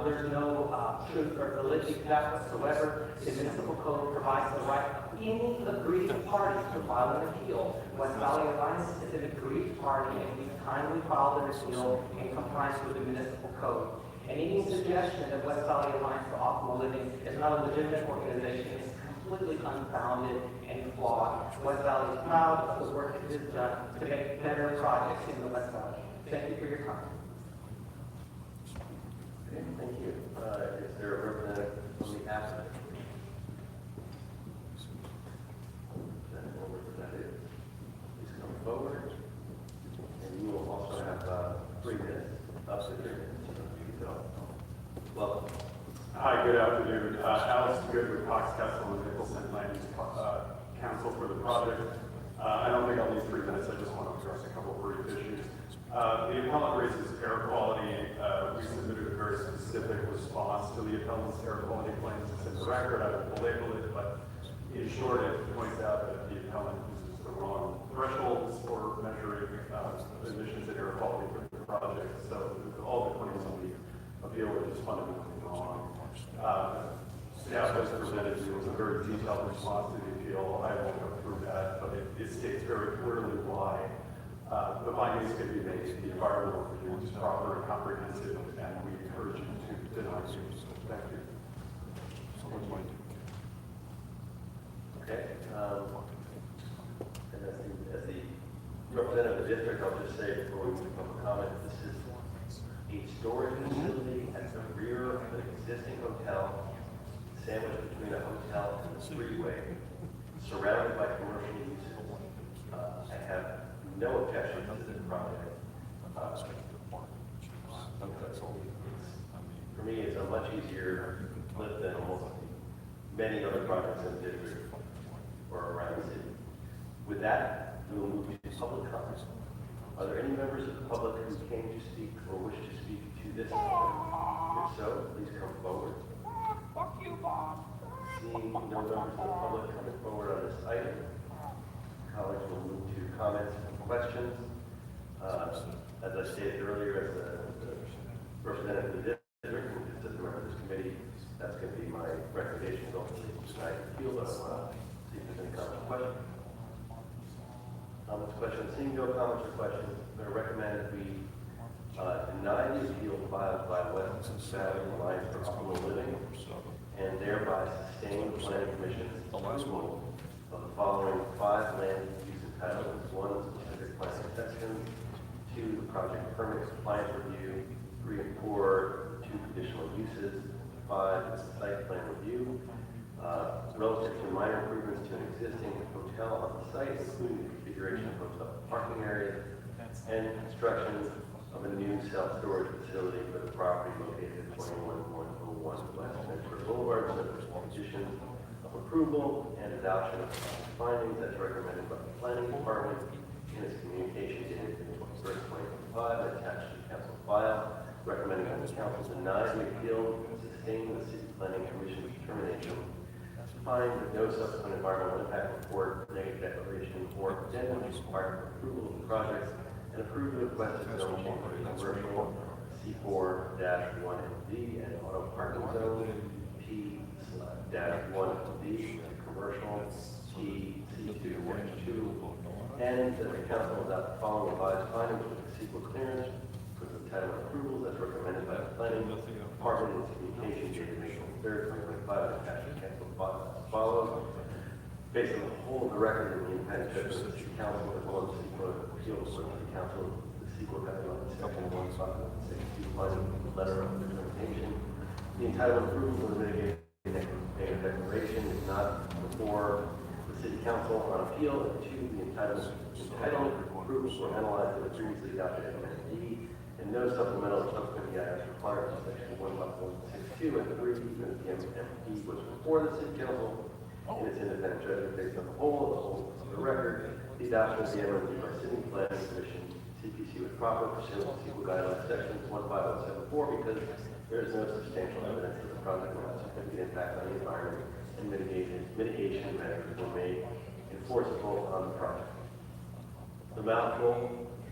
There's no truth or validity to that whatsoever. The municipal code provides the right of any aggrieved party to file an appeal. West Valley Alliance is an aggrieved party and we kindly filed an appeal in compliance with the municipal code. And any suggestion that West Valley Alliance for Optimal Living is not a legitimate organization is completely unfounded and flawed. West Valley is proud of the work it has done to make better projects in the West Valley. Thank you for your time. Okay, thank you. Is there a representative from the applicant? Representative, please come forward. And you will also have 3 minutes, up to 3 minutes. You can go. Welcome. Hi, good afternoon. Alex Good with Cox Castle and Nicholson Land Use Council for the project. I don't think I'll need 3 minutes. I just want to address a couple of brief issues. The appellant raises air quality. We submitted a very specific response to the appellant's air quality claims. It's in the record. I won't belabel it, but in short, it points out that the appellant uses the wrong thresholds for measuring emissions and air quality for the project. So all the claims on the appeal are just fundamentally wrong. Staff has presented you with a very detailed response to the appeal. I won't go through that, but it states very clearly why the findings can be made. The environmental review is proper and comprehensive, and we encourage you to deny you. Thank you. Okay. And as the representative of the district, I'll just say before we move to public comment, this is a storage facility at the rear of an existing hotel, sandwiched between a hotel and the freeway, surrounded by commercial uses. I have no objection to this project. For me, it's a much easier lift than almost many other projects in the district or around the city. With that, we will move to public comments. Are there any members of the public who came to speak or wish to speak to this item? If so, please come forward. Fuck you, Bob. Seeing no members of the public coming forward on this item, colleagues will move to comments and questions. As I stated earlier, as the representative of the district and as a member of this committee, that's going to be my recommendation going tonight. Feel that see if there's any comments or questions. Comments, questions. Seeing no comments or questions, I'm going to recommend that we deny the appeal filed by West Valley Alliance for Optimal Living and thereby sustain the Planning Commission's approval of the following 5 land use entitlements: 1, specific planning sections; 2, the project permit compliance review; 3 and 4, 2 conditional uses; 5, the site plan review. Relative to minor improvements to an existing hotel on the site, including the configuration of hotel parking areas and construction of a new self-storage facility for the property located at 21101 West Ventura Boulevard, subject to conditions of approval and adoption of findings as recommended by the Planning Department in its communication dated June 21st, 2025, attached to the council file, recommending that the council deny the appeal and sustain the City Planning Commission's determination, find that no subsequent environmental impact report, negative declaration, or addendum is required for approval of the projects, and approve the requested zone change for commercial C4-1MD and auto parking zone P-1MD, commercial T-C2-2, and that the council adopt the following revised findings with the sequel clearance for the entitlement approvals as recommended by the Planning Department in its communication dated May 23rd, 2025, attached to council file as follows. Based on the whole of the record in the independent judgment of the City Council, as well as the Court of Appeals for the Council, the sequel having on section 162, finding the letter of determination. The entitlement approval for the mitigated negative declaration is not before the City Council on appeal, and 2, the entitlement approvals were analyzed in the previously adopted MND, and no supplemental or subsequent EIS required in section 1.162, and 3, even if the MND was before the City Council in its independent judgment based on the whole of the record, the adoption of the MND by City Planning Commission, CPC was proper pursuant to sequel guidelines sections 15074 because there is no substantial evidence that the project will have significant impact on the environment and mitigation measures were made enforceable on the project. The mouthful,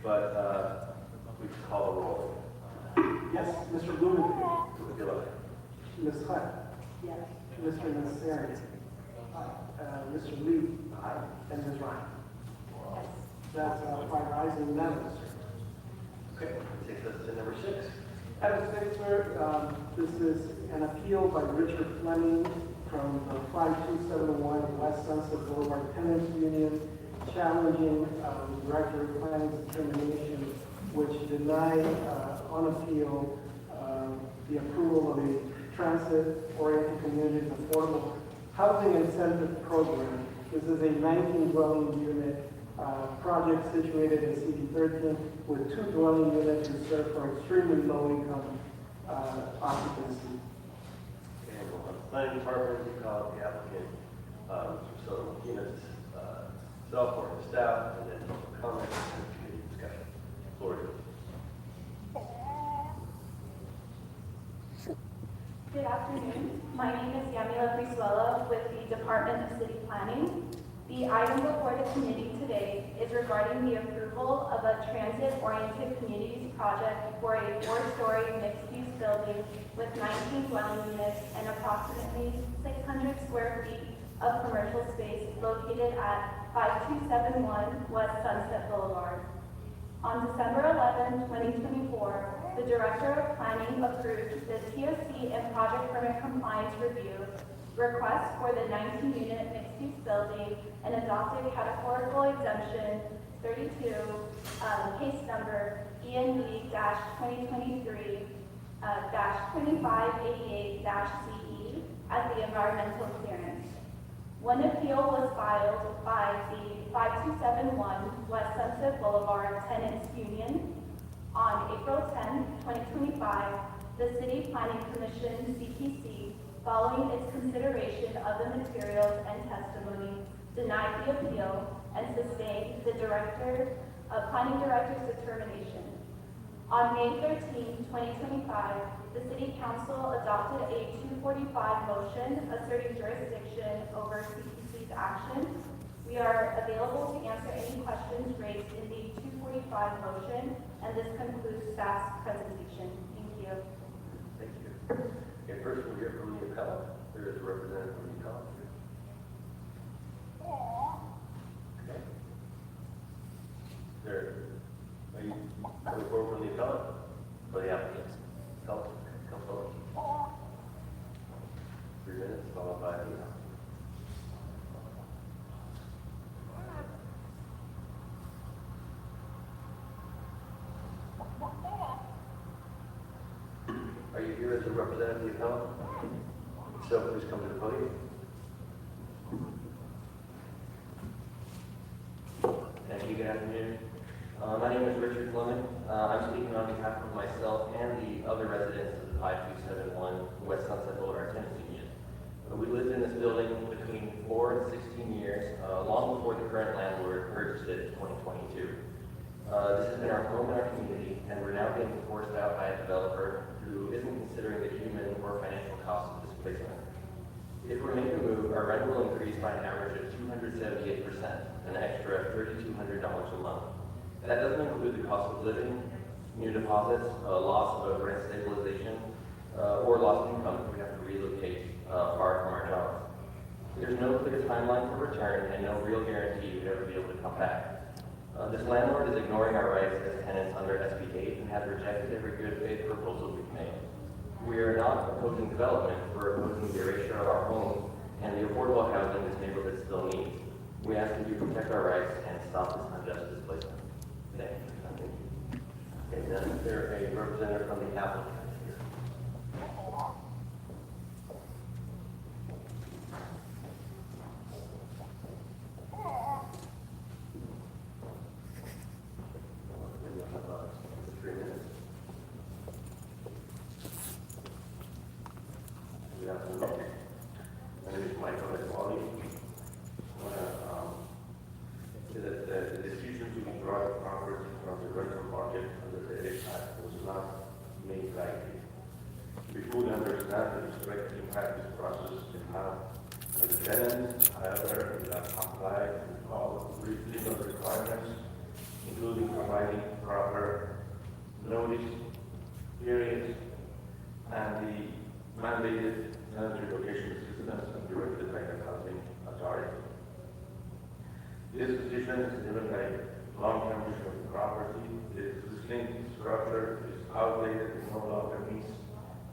but we can call the roll. Yes, Mr. Blumenthal. Would you like? Ms. Hutt. Yes. Mr. Nasseri. Mr. Lee. And Ms. Ryan. Yes. That's 5 ayes and none. Okay, takes us to number 6. Item 6, sir, this is an appeal by Richard Fleming from 5271 West Sunset Boulevard Tenants Union, challenging Director of Planning's determination, which denied on appeal the approval of a transit-oriented community's affordable housing incentive program. This is a 19 dwelling unit project situated in CD13 with 2 dwelling units reserved for extremely low income occupancy. And the planning department, we call the applicant, so units, self or the staff, and then comments and committee discussion. Floor is yours. Good afternoon. My name is Yamila Brizuela with the Department of City Planning. The item before the committee today is regarding the approval of a transit-oriented communities project for a 4-story mixed-use building with 19 dwelling units and approximately 600 square feet of commercial space located at 5271 West Sunset Boulevard. On December 11, 2024, the Director of Planning approved the TOC and project permit compliance review request for the 19-unit mixed-use building and adopted categorical exemption 32, case number ENV-2023-2588-CE as the environmental clearance. One appeal was filed by the 5271 West Sunset Boulevard Tenants Union. On April 10, 2025, the City Planning Commission, CPC, following its consideration of the materials and testimony, denied the appeal and sustained the Planning Director's determination. On May 13, 2025, the City Council adopted a 245 motion asserting jurisdiction over CPC's action. We are available to answer any questions raised in the 245 motion, and this concludes staff's presentation. Thank you. Thank you. Okay, first we'll hear from the appellant. There is a representative from the appellant. Okay. There, are you coming forward from the appellant or the applicant? Come forward. 3 minutes, followed by the appellant. Are you here as a representative of the appellant? So please come to the podium. Thank you. Good afternoon. My name is Richard Fleming. I'm speaking on behalf of myself and the other residents of the 5271 West Sunset Boulevard Tenants Union. We lived in this building between 4 and 16 years, long before the current landlord purchased it in 2022. This has been our home and our community, and we're now being forced out by a developer who isn't considering the human or financial cost of displacement. If we're making a move, our rent will increase by an average of 278%, an extra $3,200 a month. That doesn't include the cost of living, new deposits, loss of rent stabilization, or lost income if we have to relocate far from our jobs. There's no clear timeline for return and no real guarantee we'd ever be able to come back. This landlord is ignoring our rights as tenants under SB 8 and has rejected every good faith proposal we've made. We are not opposing development, we're opposing the erasure of our homes and the affordable housing this neighborhood still needs. We ask that you protect our rights and stop this unjust displacement. Thank you. Okay, then is there a representative from the applicant here? You have 3 minutes. Good afternoon. My name is Michael Eswali. The decision to withdraw the property from the rental market under the Edit Act was not made lightly. We fully understand the direct impact this process can have on the tenants, however, we have applied all legal requirements, including providing proper notice, periods, and the mandated tenant relocation assistance directed by the Housing Authority. This decision is driven by long-term use of the property. The existing structure is outdated and no longer meets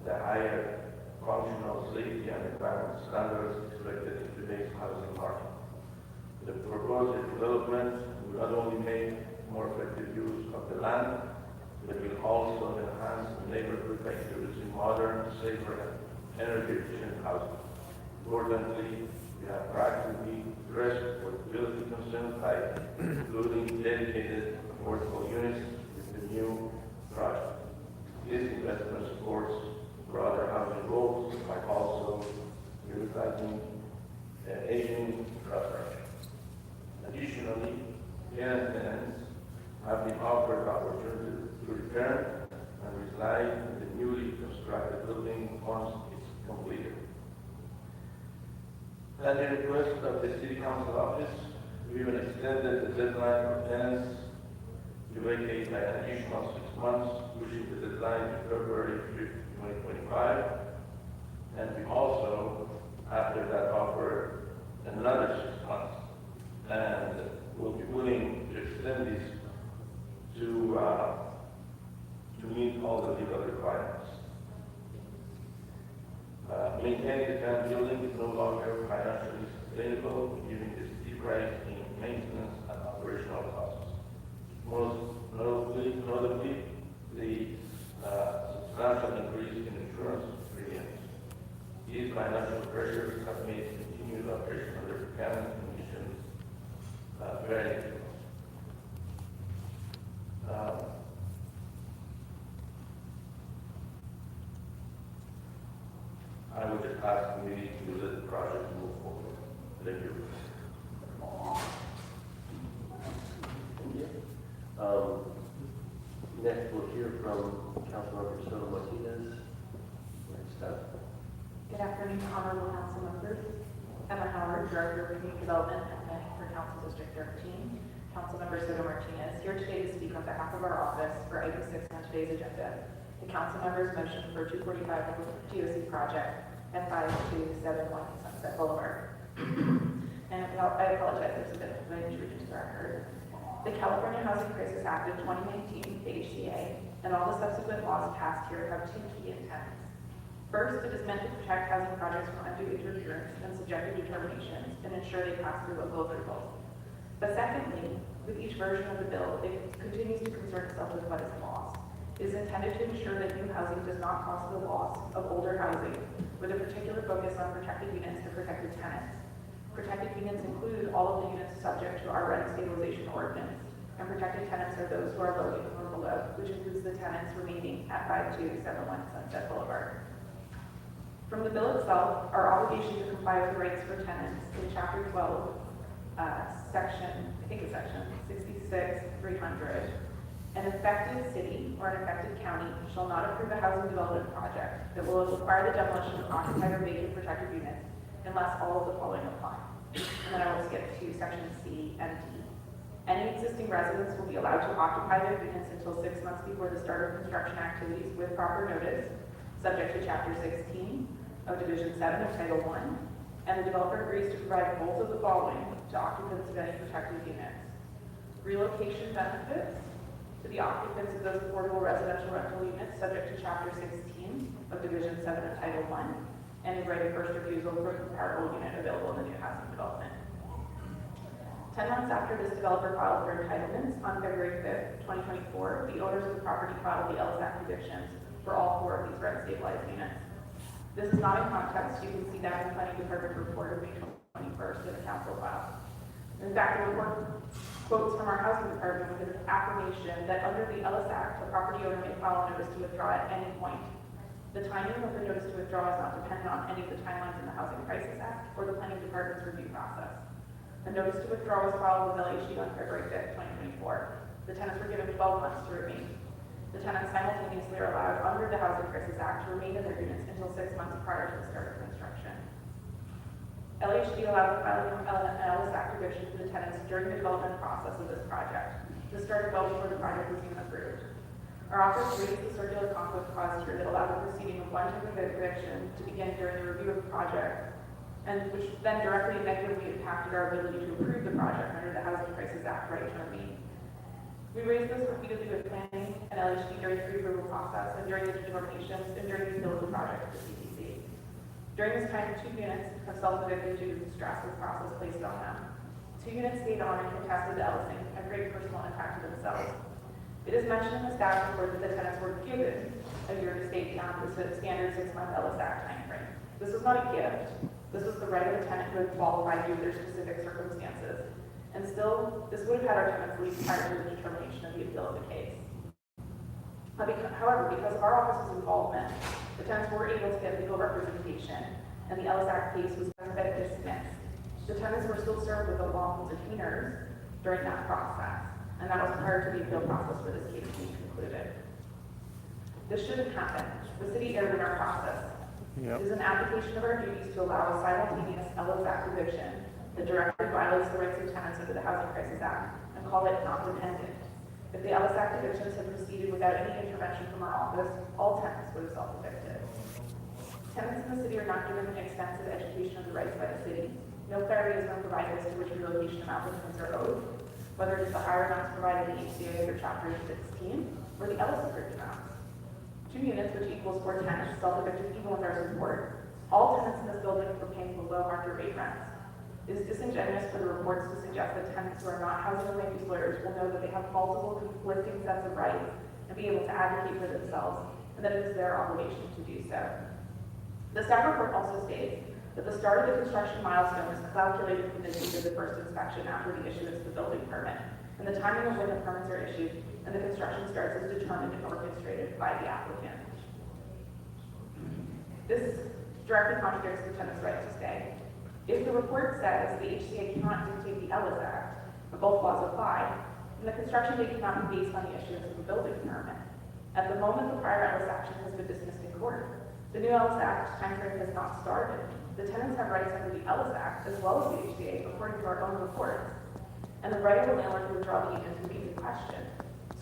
the higher functional safety and environmental standards expected in today's housing market. The proposed development will not only make more effective use of the land, but will also enhance the neighborhood by introducing modern, safer, and energy-efficient housing. Importantly, we have proactively addressed affordability concerns by including dedicated affordable units with the new project. This investment supports broader housing goals by also utilizing aging infrastructure. Additionally, tenants have been offered the opportunity to return and reside in the newly constructed building once it's completed. At the request of the City Council office, we even extended the deadline for tenants to vacate by an additional 6 months, pushing the deadline to February 5th, 2025. And we also, after that, offered another 6 months. And we'll be willing to extend this to meet all the legal requirements. Maintaining the current building is no longer financially sustainable, given the steep rise in maintenance and operational costs. Most notably, the substantial increase in insurance premiums. These financial pressures have made continued operation under current conditions very difficult. I would just ask the committee to let the project move forward. Thank you. Next, we'll hear from Councilmember Soto Martinez. Next up. Good afternoon, honorable council members. Emma Howard, Director of Community Development and Planning for Council District 13. Councilmember Soto Martinez, here today to speak on behalf of our office for item 6 on today's agenda. The council member's motion for 245 TOC project at 5271 Sunset Boulevard. And I apologize, there's a bit of an intrusion to the record. The California Housing Crisis Act of 2019, the HCA, and all the subsequent laws passed here have two key intents. First, it is meant to protect housing projects from undue interference and subjective determinations and ensure they pass through local approvals. But secondly, with each version of the bill, it continues to concern itself with what is lost. It is intended to ensure that new housing does not cause the loss of older housing, with a particular focus on protected units and protected tenants. Protected units include all of the units subject to our rent stabilization ordinance, and protected tenants are those who are low income or below, which includes the tenants remaining at 5271 Sunset Boulevard. From the bill itself, our obligation to comply with the rights for tenants in Chapter 12, section 66-300. An affected city or an affected county shall not approve a housing development project that will require the demolition of occupied or vacant protected units unless all of the following apply. And then I will skip to section C and D. Any existing residents will be allowed to occupy their units until 6 months before the start of construction activities with proper notice, subject to Chapter 16 of Division 7 of Title I, and the developer agrees to provide both of the following to occupants of any protected units. Relocation benefits to the occupants of those affordable residential rental units subject to Chapter 16 of Division 7 of Title I, and a right of first refusal for a comparable unit available in the new housing development. 10 months after this developer filed for entitlements, on February 5th, 2024, the owners of the property filed the LSAC evictions for all 4 of these rent-stabilized units. This is not in context. You can see that in the Planning Department report of May 21st in the council file. In fact, the report quotes from our housing department with an affirmation that under the Ellis Act, a property owner may file a notice to withdraw at any point. The timing of the notice to withdraw is not dependent on any of the timelines in the Housing Crisis Act or the Planning Department's review process. The notice to withdraw was filed with LHD on February 5th, 2024. The tenants were given 12 months to remain. The tenants simultaneously are allowed under the Housing Crisis Act to remain in their units until 6 months prior to the start of construction. LHD allowed the filing of an Ellis Act eviction for the tenants during the development process of this project. This started well before the project was even approved. Our office raised the circular conflict clause here that allowed the proceeding of one type of eviction to begin during the review of the project, and which then directly and negatively impacted our ability to approve the project under the Housing Crisis Act right to remain. We raised this repeatedly with planning and LHD during the pre-approval process and during the determinations and during the appeal of the project to the CPC. During this time, 2 units have self-evicted due to the stress of the process placed on them. 2 units stayed on and contested the Ellising, at great personal impact to themselves. It is mentioned in the staff report that the tenants were given a year to stay beyond the standard 6-month Ellis Act timeframe. This was not a gift. This was the right of the tenant who had qualified due to their specific circumstances. And still, this would have had our tenants leave prior to the determination of the appeal of the case. However, because of our office's involvement, the tenants were able to get legal representation, and the Ellis Act case was dismissed. The tenants were still served with unlawful detainers during that process, and that was prior to the appeal process for this case being concluded. This shouldn't happen. The city erred in our process. Yep. It is an application of our duties to allow a simultaneous Ellis Act eviction that directly violates the rights of tenants under the Housing Crisis Act and call it not dependent. If the Ellis Act evictions had proceeded without any intervention from our office, all tenants would have self-evicted. Tenants in the city are not given an extensive education of the rights by the city. No clarity has been provided as to which relocation amounts of funds are owed, whether it is the higher amounts provided in HCA under Chapter 16 or the Ellis approved amounts. 2 units, which equals 4 tenants, self-evicted even with our support. All tenants in this building were paying below market rate rents. It is disingenuous for the reports to suggest that tenants who are not housing or land use lawyers will know that they have multiple conflicting sets of rights and be able to advocate for themselves, and that it is their obligation to do so. The staff report also states that the start of the construction milestone is calculated from the date of the first inspection after the issuance of the building permit, and the timing of when the permits are issued and the construction starts is determined and orchestrated by the applicant. This directly contradicts the tenant's right to stay. If the report says the HCA cannot dictate the Ellis Act, but both laws apply, then the construction date cannot be based on the issuance of a building permit. At the moment the prior Ellis action has been dismissed in court, the new Ellis Act timeframe has not started. The tenants have rights under the Ellis Act as well as the HCA according to our own reports, and the right of the landlord to withdraw the unit can be in question.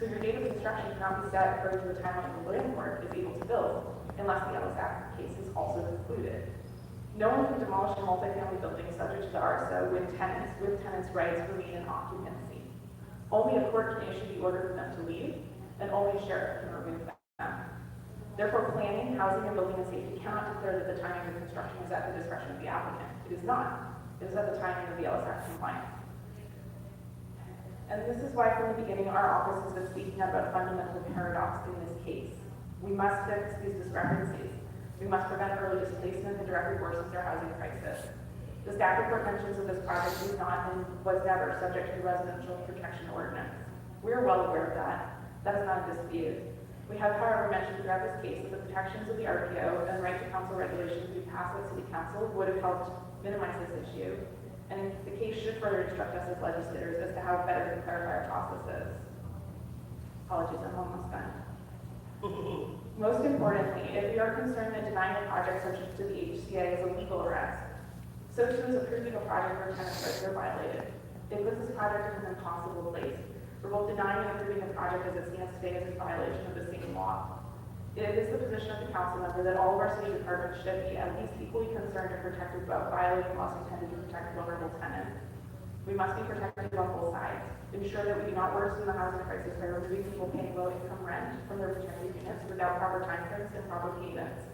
So your date of construction cannot be set according to the timeline the landlord is able to build unless the Ellis Act case is also concluded. No one can demolish a multifamily building subject to the RSO with tenants' rights remain in occupancy. Only a court can issue the order for them to leave, and only a sheriff can remove them. Therefore, planning, housing, and building and safety cannot declare that the timing of the construction is at the discretion of the applicant. It is not. It is at the timing of the Ellis Act compliance. And this is why from the beginning our office has been speaking about a fundamental paradox in this case. We must fix these discrepancies. We must prevent early displacement that directly worsens our housing crisis. The staff report mentions that this project is not and was never subject to the Residential Protection Ordinance. We are well aware of that. That is not a dispute. We have, however, mentioned throughout this case that the protections of the RPO and right to council regulations we passed at City Council would have helped minimize this issue, and the case should further instruct us as legislators as to how better to clarify our processes. Apologies, I'm almost done. Most importantly, if we are concerned that denying a project subject to the HCA is a legal arrest, so too is approving a project where tenants' rights are violated. It puts this project in an impossible place. For both denying and approving a project as it stands today is a violation of the same law. It is the position of the council member that all of our city departments should be at least equally concerned and protected about violating laws intended to protect vulnerable tenants. We must be protected on both sides. Ensure that we do not worsen the housing crisis by removing people paying low-income rent from their maternity units without proper timeframes and proper payments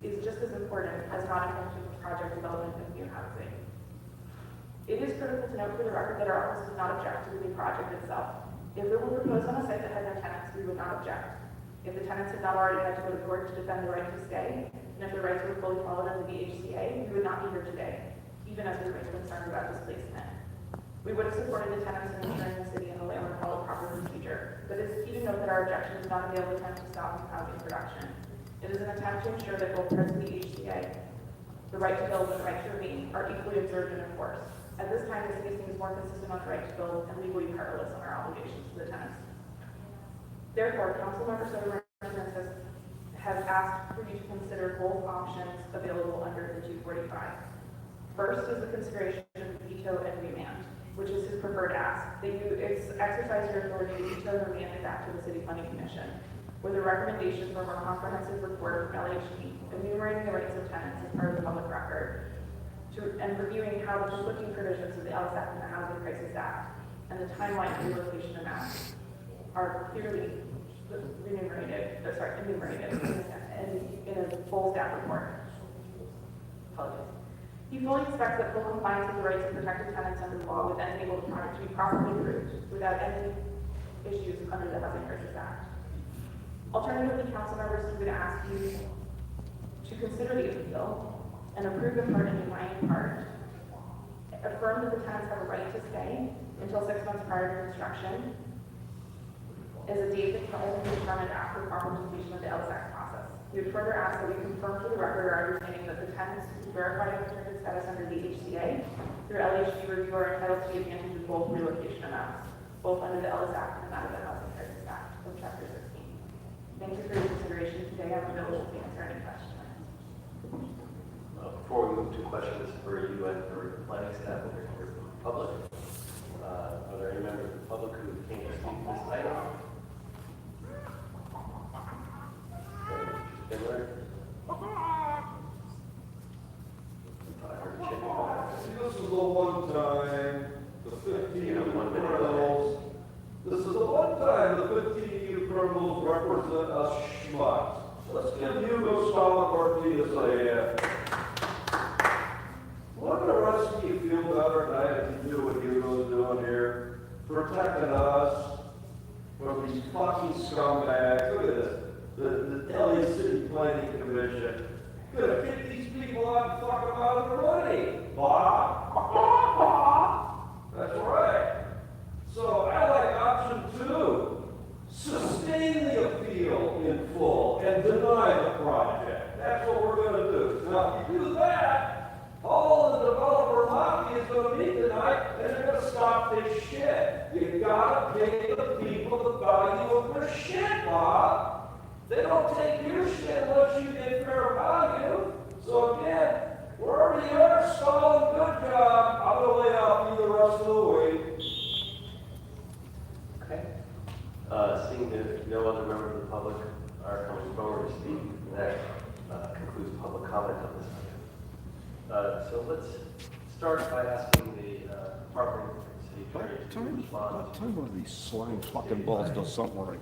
is just as important as not implementing project development of new housing. It is critical to note for the record that our office does not object to the new project itself. If it were proposed on a site that had no tenants, we would not object. If the tenants had not already had to go to court to defend the right to stay, and if their rights were fully followed under the HCA, we would not be here today, even as we raised concerns about displacement. We would have supported the tenants in ensuring the city and the landlord followed proper procedure, but it's key to note that our objection is not a veiled attempt to stop new housing production. It is an attempt to ensure that both parts of the HCA, the right to build and the right to remain, are equally observed and enforced. At this time, the city seems more consistent on the right to build and legally powerless on our obligations to the tenants. Therefore, Councilmember Soto has asked for you to consider both options available under the 245. First is the consideration of veto and remand, which is his preferred ask. That you exercise your authority to veto and remand it back to the City Planning Commission with a recommendation for a more comprehensive report from LHP enumerating the rights of tenants as part of the public record and reviewing how the conflicting provisions of the Ellis Act and the Housing Crisis Act and the timeline of relocation amounts are clearly enumerated in a full staff report. intelligence. He fully expects that full compliance with the rights of protected tenants under the law would then enable the project to be properly approved without any issues under the Housing Crisis Act. Alternatively, council members, I'm going to ask you to consider the appeal and approve the part and deny in part. Affirm that the tenants have a right to stay until 6 months prior to construction, is a date that can only be determined after proper completion of the LSAC process. We would further ask that we confirm for the record our understanding that the tenants who verified protected status under the HCA through LHC review are entitled to the advantage of both relocation amounts, both under the LS Act and that of the Housing Crisis Act of Chapter 16. Thank you for your consideration today. I'm available to answer any questions. Before we move to questions for you and for planning staff, we're here from the public. Are there any members of the public who came to speak this item? Schindler? This is the one time, the 15 criminals, this is the one time the 15 criminals represent us schmucks. Let's give Hugo Stalin-Martinez a wouldn't the rest of you feel better tonight if you knew what Hugo's doing here? Protecting us from these fucking scumbags. Look at this. The LA City Planning Commission. Gonna kick these people out and fuck them out of their money. Bob. That's right. So I like option 2. Sustain the appeal in full and deny the project. That's what we're gonna do. Now, if you do that, all the developer mafia is gonna meet tonight and they're gonna stop this shit. You gotta pay the people the value of their shit, Bob. They don't take your shit unless you get fair value. So again, wherever you are, Stalin, good job. I'm gonna lay out you the rest of the week. Okay. Seeing that no other members of the public are coming forward to speak, that concludes public comment on this item. So let's start by asking the Department of City Attorney to respond. Tell me one of these slime fucking balls does something right.